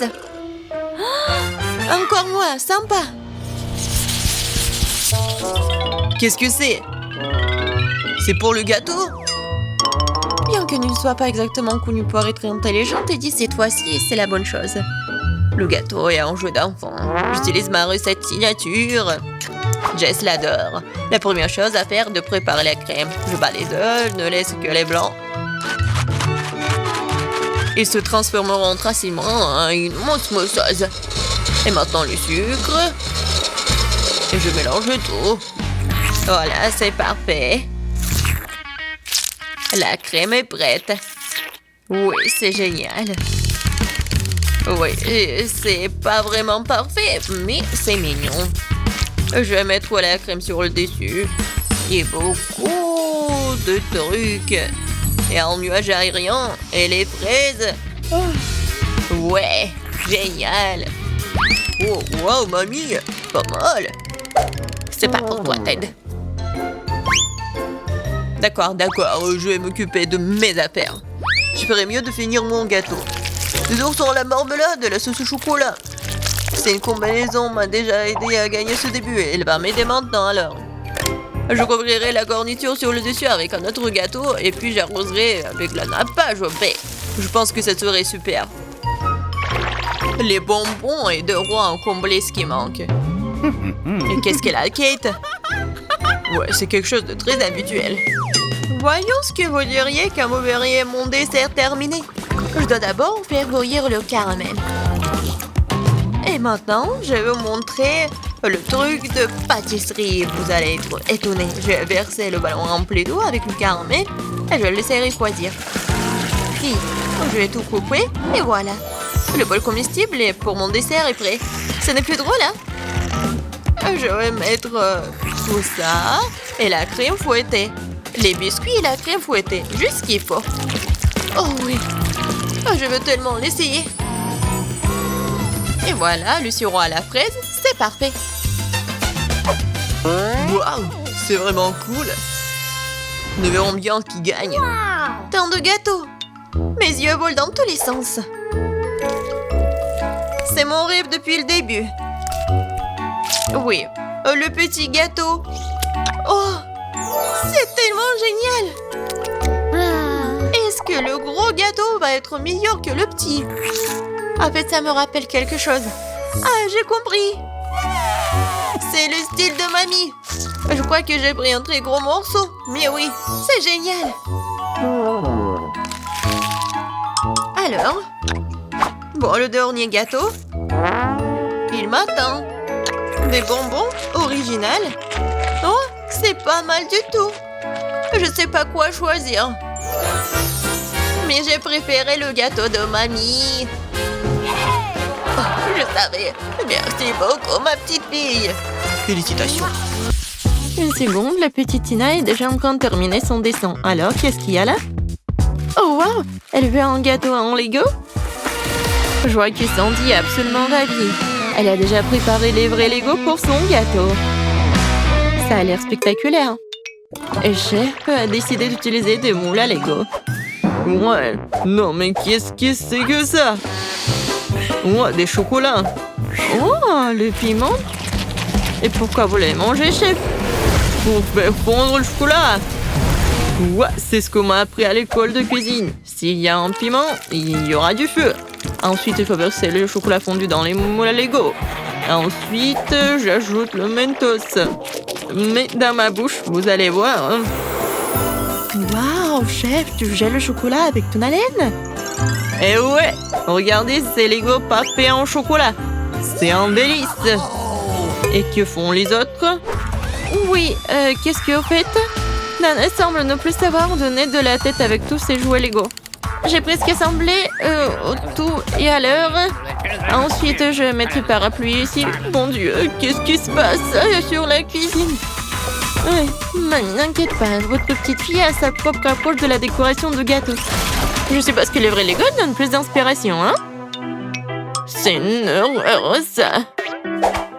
Encore moi, sympa. Qu'est-ce que c'est? C'est pour le gâteau? Bien que ne soit pas exactement connu pour être intelligente, et dit cette fois-ci, c'est la bonne chose. Le gâteau est un jeu d'enfant. J'utilise ma recette signature. Jess l'adore. La première chose à faire est de préparer la crème. Je bats les œufs, ne laisse que les blancs. Ils se transformeront facilement en une mousse mousseuse. Et maintenant le sucre. Et je mélange tout. Voilà, c'est parfait. La crème est prête. Oui, c'est génial. Oui, c'est pas vraiment parfait, mais c'est mignon. Je vais mettre la crème sur le dessus. Et beaucoup de trucs. Et un nuage aérien. Et les fraises. Ouais, génial. Oh, wow, mamie, pas mal. C'est pas pour toi, Ted. D'accord, je vais m'occuper de mes affaires. Je ferais mieux de finir mon gâteau. Les oursons à la marmelade et la sauce au chocolat. C'est une combinaison m'a déjà aidé à gagner ce début et elle va m'aider maintenant alors. Je couvrirai la garniture sur le dessus avec un autre gâteau et puis j'arroserai avec la nappage au baie. Je pense que ça serait super. Les bonbons et de rois ont comblé ce qui manque. Et qu'est-ce qu'elle a, Kate? Ouais, c'est quelque chose de très habituel. Voyons ce que vous diriez quand vous verriez mon dessert terminé. Je dois d'abord faire bouillir le caramel. Et maintenant, je vais vous montrer le truc de pâtisserie. Vous allez être étonnés. Je vais verser le ballon rempli d'eau avec le caramel et je vais le laisser refroidir. Puis, je vais tout couper et voilà. Le bol comestible pour mon dessert est prêt. Ce n'est plus drôle, hein? Je vais mettre tout ça et la crème fouettée. Les biscuits et la crème fouettée. Juste ce qu'il faut. Oh oui. Oh, je veux tellement l'essayer. Et voilà, le sirop à la fraise, c'est parfait. Waouh, c'est vraiment cool. Nous verrons bien qui gagne. Tant de gâteaux. Mes yeux volent dans tous les sens. C'est mon rêve depuis le début. Oui, le petit gâteau. Oh, c'est tellement génial. Est-ce que le gros gâteau va être meilleur que le petit? En fait, ça me rappelle quelque chose. Ah, j'ai compris. C'est le style de mamie. Je crois que j'ai pris un très gros morceau. Mais oui, c'est génial. Alors, bon, le dernier gâteau. Il m'attend. Des bonbons originales. Oh, c'est pas mal du tout. Je sais pas quoi choisir. Mais j'ai préféré le gâteau de mamie. Oh, je savais. Merci beaucoup, ma petite fille. Félicitations. Une seconde, la petite Tina est déjà en train de terminer son dessin. Alors, qu'est-ce qu'il y a là? Oh, wow! Elle veut un gâteau en Lego? Je vois que Sandy est absolument ravie. Elle a déjà préparé les vrais Lego pour son gâteau. Ça a l'air spectaculaire. Et Chef a décidé d'utiliser des moules à Lego. Ouais, non mais qu'est-ce que c'est que ça? Ouais, des chocolats. Oh, le piment. Et pourquoi vous l'avez mangé, Chef? Pour faire fondre le chocolat. Ouais, c'est ce qu'on m'a appris à l'école de cuisine. S'il y a un piment, il y aura du feu. Ensuite, il faut verser le chocolat fondu dans les moules à Lego. Ensuite, j'ajoute le Mentos. Mais dans ma bouche, vous allez voir. Waouh, Chef, tu gèles le chocolat avec ton haleine? Eh ouais, regardez ces Lego parfaits en chocolat. C'est un délice. Et que font les autres? Oui, qu'est-ce que vous faites? Nana semble ne plus savoir où donner de la tête avec tous ses jouets Lego. J'ai presque assemblé tout et à l'heure. Ensuite, je mettrai parapluie ici. Mon Dieu, qu'est-ce qui se passe sur la cuisine? Oui, mamie, n'inquiète pas, votre petite fille a sa propre approche de la décoration de gâteau. Je suppose que les vrais Lego donnent plus d'inspiration, hein? C'est une horreur, ça.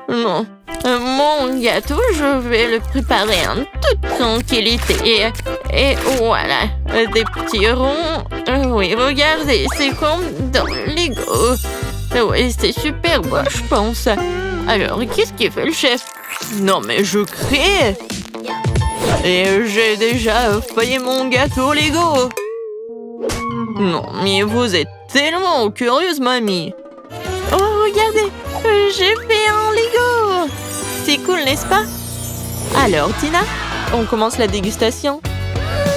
Non. Mon gâteau, je vais le préparer en toute tranquillité. Et voilà, des petits ronds. Oui, regardez, c'est comme dans Lego. Oui, c'est super beau, je pense. Alors, qu'est-ce qu'il fait le chef? Non, mais je crée. Et j'ai déjà failli mon gâteau Lego. Non, mais vous êtes tellement curieuse, mamie. Oh, regardez, j'ai fait un Lego. C'est cool, n'est-ce pas? Alors, Tina, on commence la dégustation.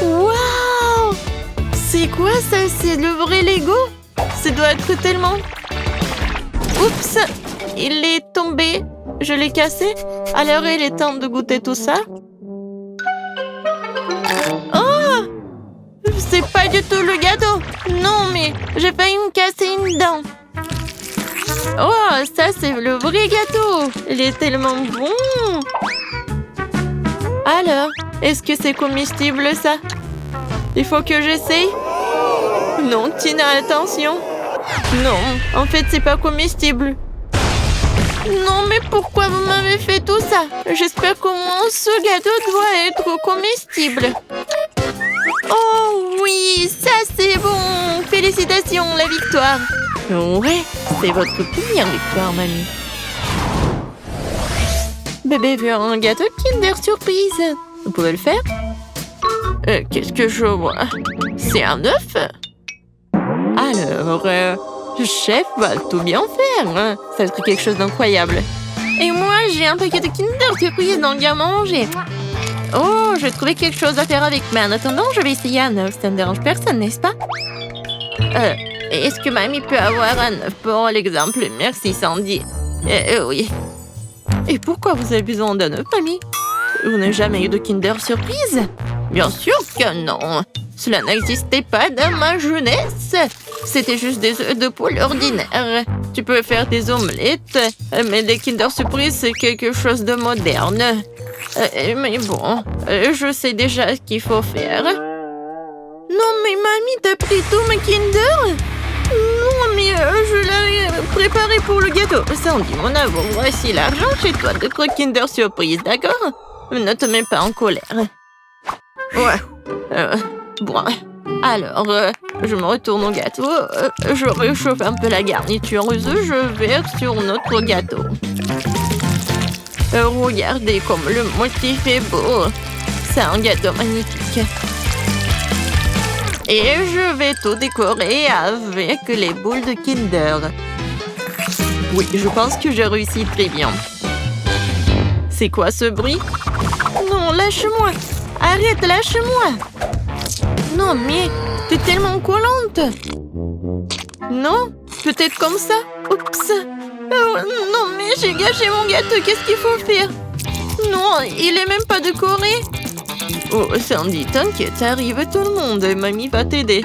Waouh! C'est quoi ça? C'est le vrai Lego? Ça doit être tellement... Oups! Il est tombé. Je l'ai cassé. Alors, il est temps de goûter tout ça. Oh! C'est pas du tout le gâteau. Non, mais j'ai failli me casser une dent. Oh, ça, c'est le vrai gâteau. Il est tellement bon. Alors, est-ce que c'est comestible, ça? Il faut que j'essaye. Non, Tina, attention. Non, en fait, c'est pas comestible. Non, mais pourquoi vous m'avez fait tout ça? J'espère que ce gâteau doit être comestible. Oh oui, ça c'est bon. Félicitations, la victoire. Ouais, c'est votre première victoire, mamie. Bébé veut un gâteau Kinder Surprise. Vous pouvez le faire? Qu'est-ce que je vois? C'est un œuf? Alors, chef va tout bien faire. Hein? Ça va être quelque chose d'incroyable. Et moi, j'ai un paquet de Kinder Surprise dans le garde-manger. Oh, je trouvais quelque chose à faire avec. Mais en attendant, je vais essayer un œuf. Ça ne dérange personne, n'est-ce pas? Est-ce que mamie peut avoir un œuf pour l'exemple? Merci, Sandy. Oui. Et pourquoi vous avez besoin d'un œuf, mamie? Vous n'avez jamais eu de Kinder Surprise? Bien sûr que non. Cela n'existait pas dans ma jeunesse. C'était juste des œufs de poule ordinaires. Tu peux faire des omelettes, mais des Kinder Surprise, c'est quelque chose de moderne. Mais bon, je sais déjà ce qu'il faut faire. Non, mais mamie, t'as pris tout mes Kinder? Non, mais je l'avais préparé pour le gâteau. Sandy, mon amour, voici l'argent chez toi de Kinder Surprise, d'accord? Ne te mets pas en colère. Ouais. Bon. Alors, je me retourne au gâteau. Je réchauffe un peu la garniture. Je verse sur notre gâteau. Regardez comme le motif est beau. C'est un gâteau magnifique. Et je vais tout décorer avec les boules de Kinder. Oui, je pense que j'ai réussi très bien. C'est quoi ce bruit? Non, lâche-moi! Arrête, lâche-moi! Non, mais t'es tellement collante! Non? Peut-être comme ça? Oups! Oh, non, mais j'ai gâché mon gâteau, qu'est-ce qu'il faut faire? Non, il est même pas décoré! Oh, Sandy, t'inquiète, ça arrive à tout le monde. Mamie va t'aider.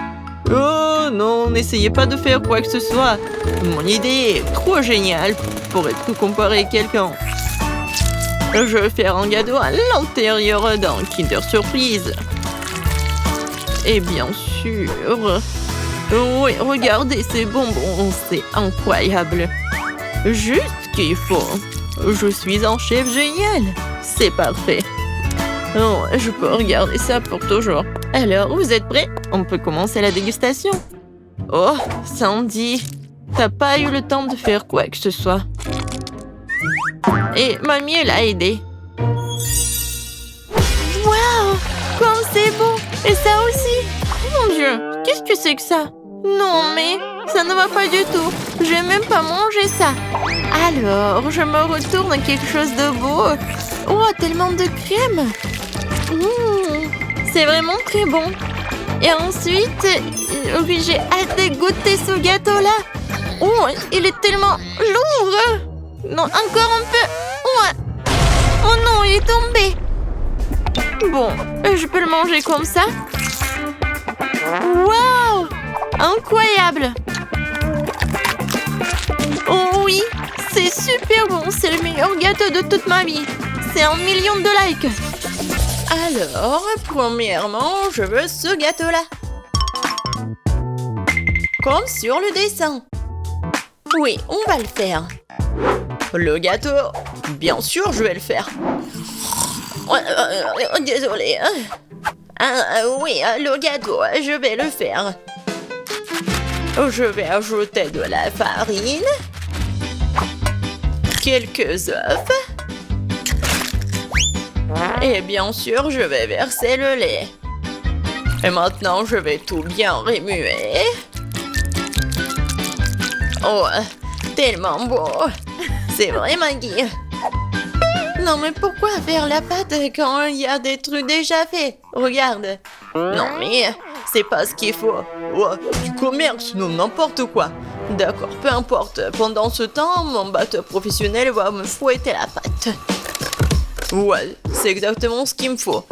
Oh non, n'essayez pas de faire quoi que ce soit. Mon idée est trop géniale pour être comparée à quelqu'un. Je vais faire un gâteau à l'intérieur d'un Kinder Surprise. Et bien sûr... Oui, regardez ces bonbons, c'est incroyable. Juste qu'il faut. Je suis un chef génial. C'est parfait. Oh, je peux regarder ça pour toujours. Alors, vous êtes prêts? On peut commencer la dégustation. Oh, Sandy, t'as pas eu le temps de faire quoi que ce soit. Et mamie, elle a aidé. Waouh, comme c'est beau. Et ça aussi. Mon Dieu, qu'est-ce que c'est que ça? Non, mais ça ne va pas du tout. Je vais même pas manger ça. Alors, je me retourne dans quelque chose de beau. Oh, tellement de crème. C'est vraiment très bon. Et ensuite, oui, j'ai hâte de goûter ce gâteau-là. Oh, il est tellement lourd. Non, encore un peu. Oh non, il est tombé. Bon, je peux le manger comme ça. Waouh! Incroyable! Oh oui, c'est super bon. C'est le meilleur gâteau de toute ma vie. C'est 1 million de likes. Alors, premièrement, je veux ce gâteau-là. Comme sur le dessin. Oui, on va le faire. Le gâteau, bien sûr, je vais le faire. Désolée. Oui, le gâteau, je vais le faire. Je vais ajouter de la farine, quelques œufs, et bien sûr, je vais verser le lait. Et maintenant, je vais tout bien remuer. Oh, tellement beau. C'est vrai, Maggie. Non, mais pourquoi faire la pâte quand il y a des trucs déjà faits? Regarde. Non, mais c'est pas ce qu'il faut. Oh, du commerce, non, n'importe quoi. D'accord, peu importe. Pendant ce temps, mon batteur professionnel va me fouetter la pâte. Ouais, c'est exactement ce qu'il me faut.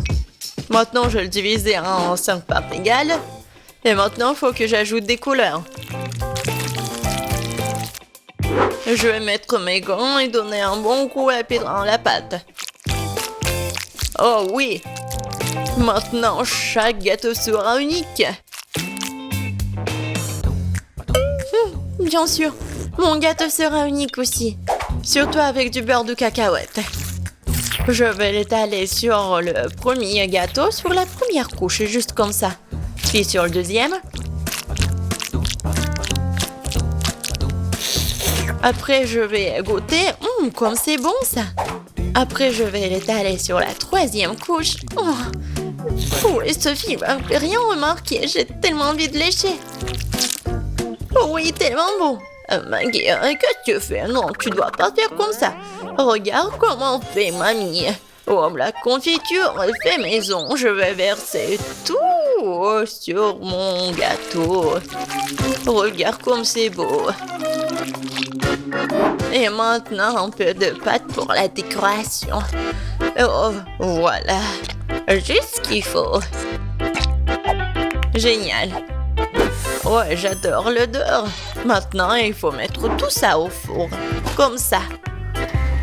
Maintenant, je vais le diviser en 5 parts égales. Et maintenant, il faut que j'ajoute des couleurs. Je vais mettre mes gants et donner un bon coup à pied dans la pâte. Oh oui! Maintenant, chaque gâteau sera unique. Bien sûr, mon gâteau sera unique aussi. Surtout avec du beurre de cacahuète. Je vais l'étaler sur le premier gâteau, sur la première couche, juste comme ça. Puis sur le deuxième. Après, je vais goûter. Comme c'est bon, ça. Après, je vais l'étaler sur la troisième couche. Oh, et Sophie va rien remarquer. J'ai tellement envie de lécher. Oh oui, tellement bon. Maggie, qu'est-ce que tu fais? Non, tu dois pas faire comme ça. Regarde comment on fait, mamie. Oh, la confiture est fait maison. Je vais verser tout sur mon gâteau. Regarde comme c'est beau. Et maintenant, un peu de pâte pour la décoration. Oh, voilà. Juste ce qu'il faut. Génial. Ouais, j'adore l'odeur. Maintenant, il faut mettre tout ça au four. Comme ça.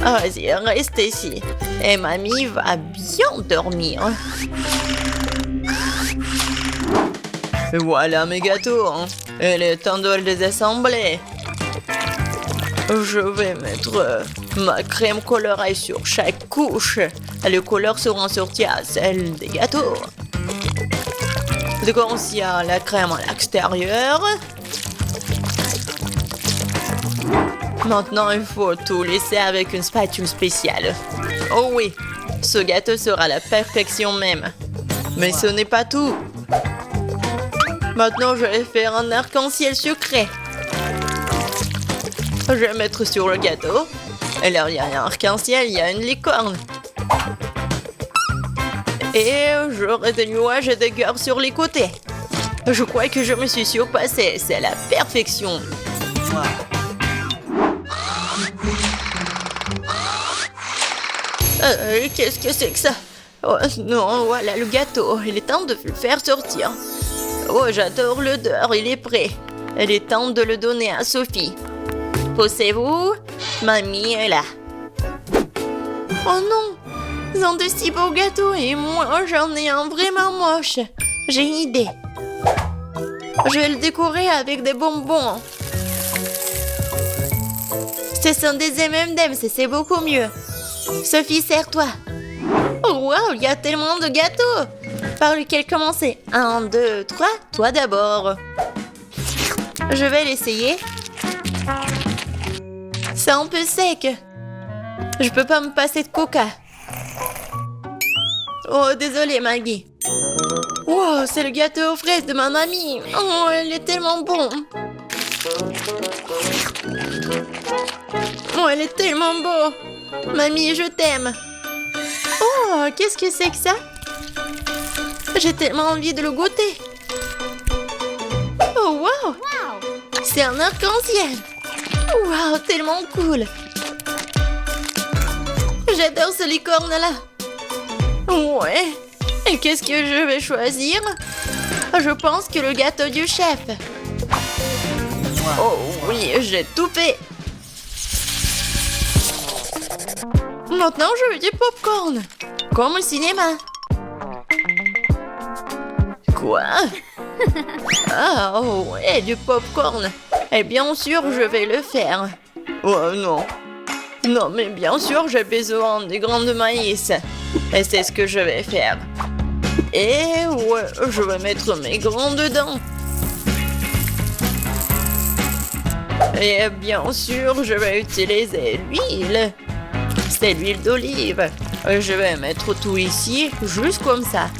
Vas-y, reste ici. Et mamie va bien dormir. Voilà mes gâteaux. Il est temps de les assembler. Je vais mettre ma crème colorée sur chaque couche. Les couleurs seront sorties à celles des gâteaux. Donc, il y a la crème à l'extérieur. Maintenant, il faut tout laisser avec une spatule spéciale. Oh oui, ce gâteau sera la perfection même. Mais ce n'est pas tout. Maintenant, je vais faire un arc-en-ciel sucré. Je vais mettre sur le gâteau. Et là, il y a un arc-en-ciel, il y a une licorne. Et j'aurai des nuages et des cœurs sur les côtés. Je crois que je me suis surpassée. C'est la perfection. Qu'est-ce que c'est que ça? Oh non, voilà le gâteau. Il est temps de le faire sortir. Oh, j'adore l'odeur. Il est prêt. Il est temps de le donner à Sophie. Posez-vous. Mamie est là. Oh non! Ils ont de si beaux gâteaux et moi j'en ai un vraiment moche. J'ai une idée. Je vais le décorer avec des bonbons. Ce sont des M&M's, c'est beaucoup mieux. Sophie, serre-toi. Oh waouh, il y a tellement de gâteaux. Par lequel commencer? 1, 2, 3, toi d'abord. Je vais l'essayer. C'est un peu sec. Je peux pas me passer de coca. Oh, désolée Maggie. Wow, c'est le gâteau aux fraises de ma mamie. Oh, elle est tellement bon. Oh, elle est tellement beau. Mamie, je t'aime. Oh, qu'est-ce que c'est que ça? J'ai tellement envie de le goûter. Oh, wow. C'est un arc-en-ciel. Wow, tellement cool. J'adore ce licorne-là. Ouais. Et qu'est-ce que je vais choisir? Je pense que le gâteau du chef. Oh oui, j'ai tout fait. Maintenant, je veux du popcorn. Comme au cinéma. Quoi? Ah, oh ouais, du popcorn. Et bien sûr, je vais le faire. Oh non. Non, mais bien sûr, j'ai besoin des grains de maïs. Et c'est ce que je vais faire. Et ouais, je vais mettre mes grains dedans. Et bien sûr, je vais utiliser l'huile. C'est l'huile d'olive. Je vais mettre tout ici, juste comme ça.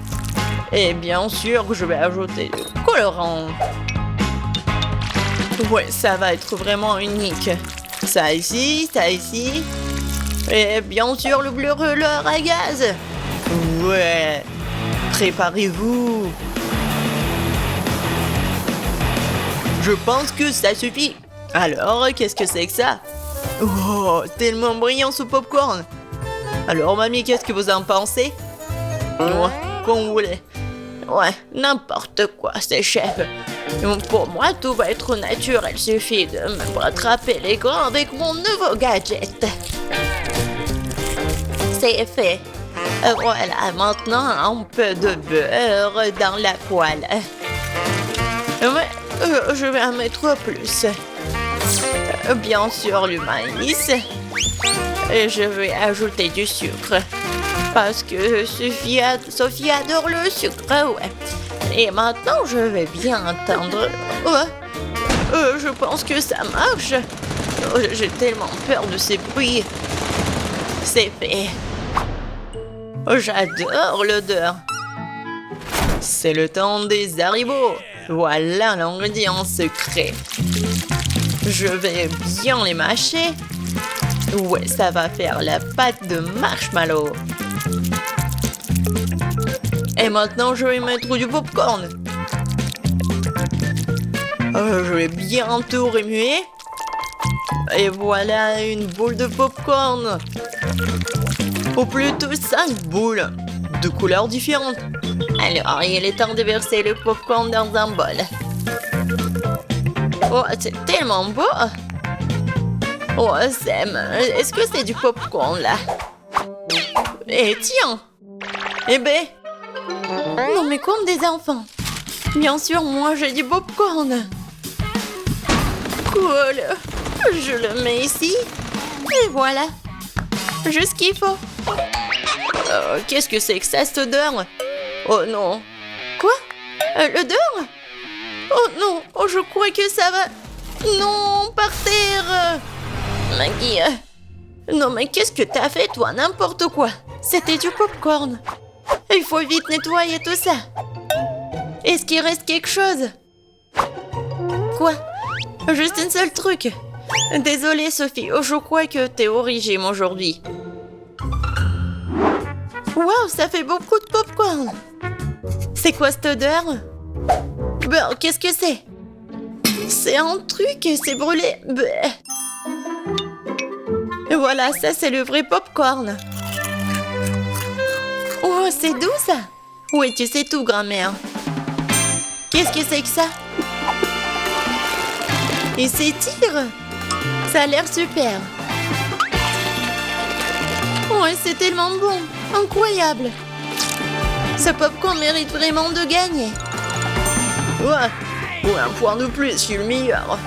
Et bien sûr, je vais ajouter du colorant. Ouais, ça va être vraiment unique. Ça ici, ça ici. Et bien sûr, le brûleur à gaz. Ouais. Préparez-vous. Je pense que ça suffit. Alors, qu'est-ce que c'est que ça? Oh, tellement brillant ce popcorn. Alors, mamie, qu'est-ce que vous en pensez? Ouais, comme vous voulez. Ouais, n'importe quoi, c'est chef. Pour moi, tout va être naturel. Il suffit de me rattraper les grains avec mon nouveau gadget. C'est fait. Voilà, maintenant un peu de beurre dans la poêle. Ouais, je vais en mettre plus. Bien sûr, le maïs. Et je vais ajouter du sucre. Parce que Sophie adore le sucre, ouais. Et maintenant, je vais bien entendre. Je pense que ça marche. J'ai tellement peur de ces bruits. C'est fait. J'adore l'odeur. C'est le temps des haribots. Voilà l'ingrédient secret. Je vais bien les mâcher. Ouais, ça va faire la pâte de marshmallow. Et maintenant, je vais mettre du popcorn. Je vais bien tout remuer. Et voilà une boule de popcorn. Ou plutôt 5 boules de couleurs différentes. Alors, il est temps de verser le popcorn dans un bol. Oh, c'est tellement beau. Oh, Sam, est-ce que c'est du popcorn là? Eh tiens. Eh ben. Non mais comme des enfants. Bien sûr, moi j'ai du popcorn. Cool. Je le mets ici. Et voilà. Juste ce qu'il faut. Qu'est-ce que c'est que ça, cette odeur? Oh non. Quoi? L'odeur? Oh non. Oh, je crois que ça va... Non, par terre. Maggie. Non mais qu'est-ce que t'as fait, toi? N'importe quoi. C'était du popcorn. Il faut vite nettoyer tout ça. Est-ce qu'il reste quelque chose? Quoi? Juste un seul truc. Désolée, Sophie. Je crois que t'es au régime aujourd'hui. Waouh, ça fait beaucoup de popcorn. C'est quoi cette odeur? Ben, qu'est-ce que c'est? C'est un truc, c'est brûlé. Ben. Et voilà, ça c'est le vrai popcorn. Oh, c'est doux ça. Oui, tu sais tout, grand-mère. Qu'est-ce que c'est que ça? Il s'étire. Ça a l'air super. Oh, c'est tellement bon. Incroyable. Ce popcorn mérite vraiment de gagner. Ouais, un point de plus, je suis le meilleur.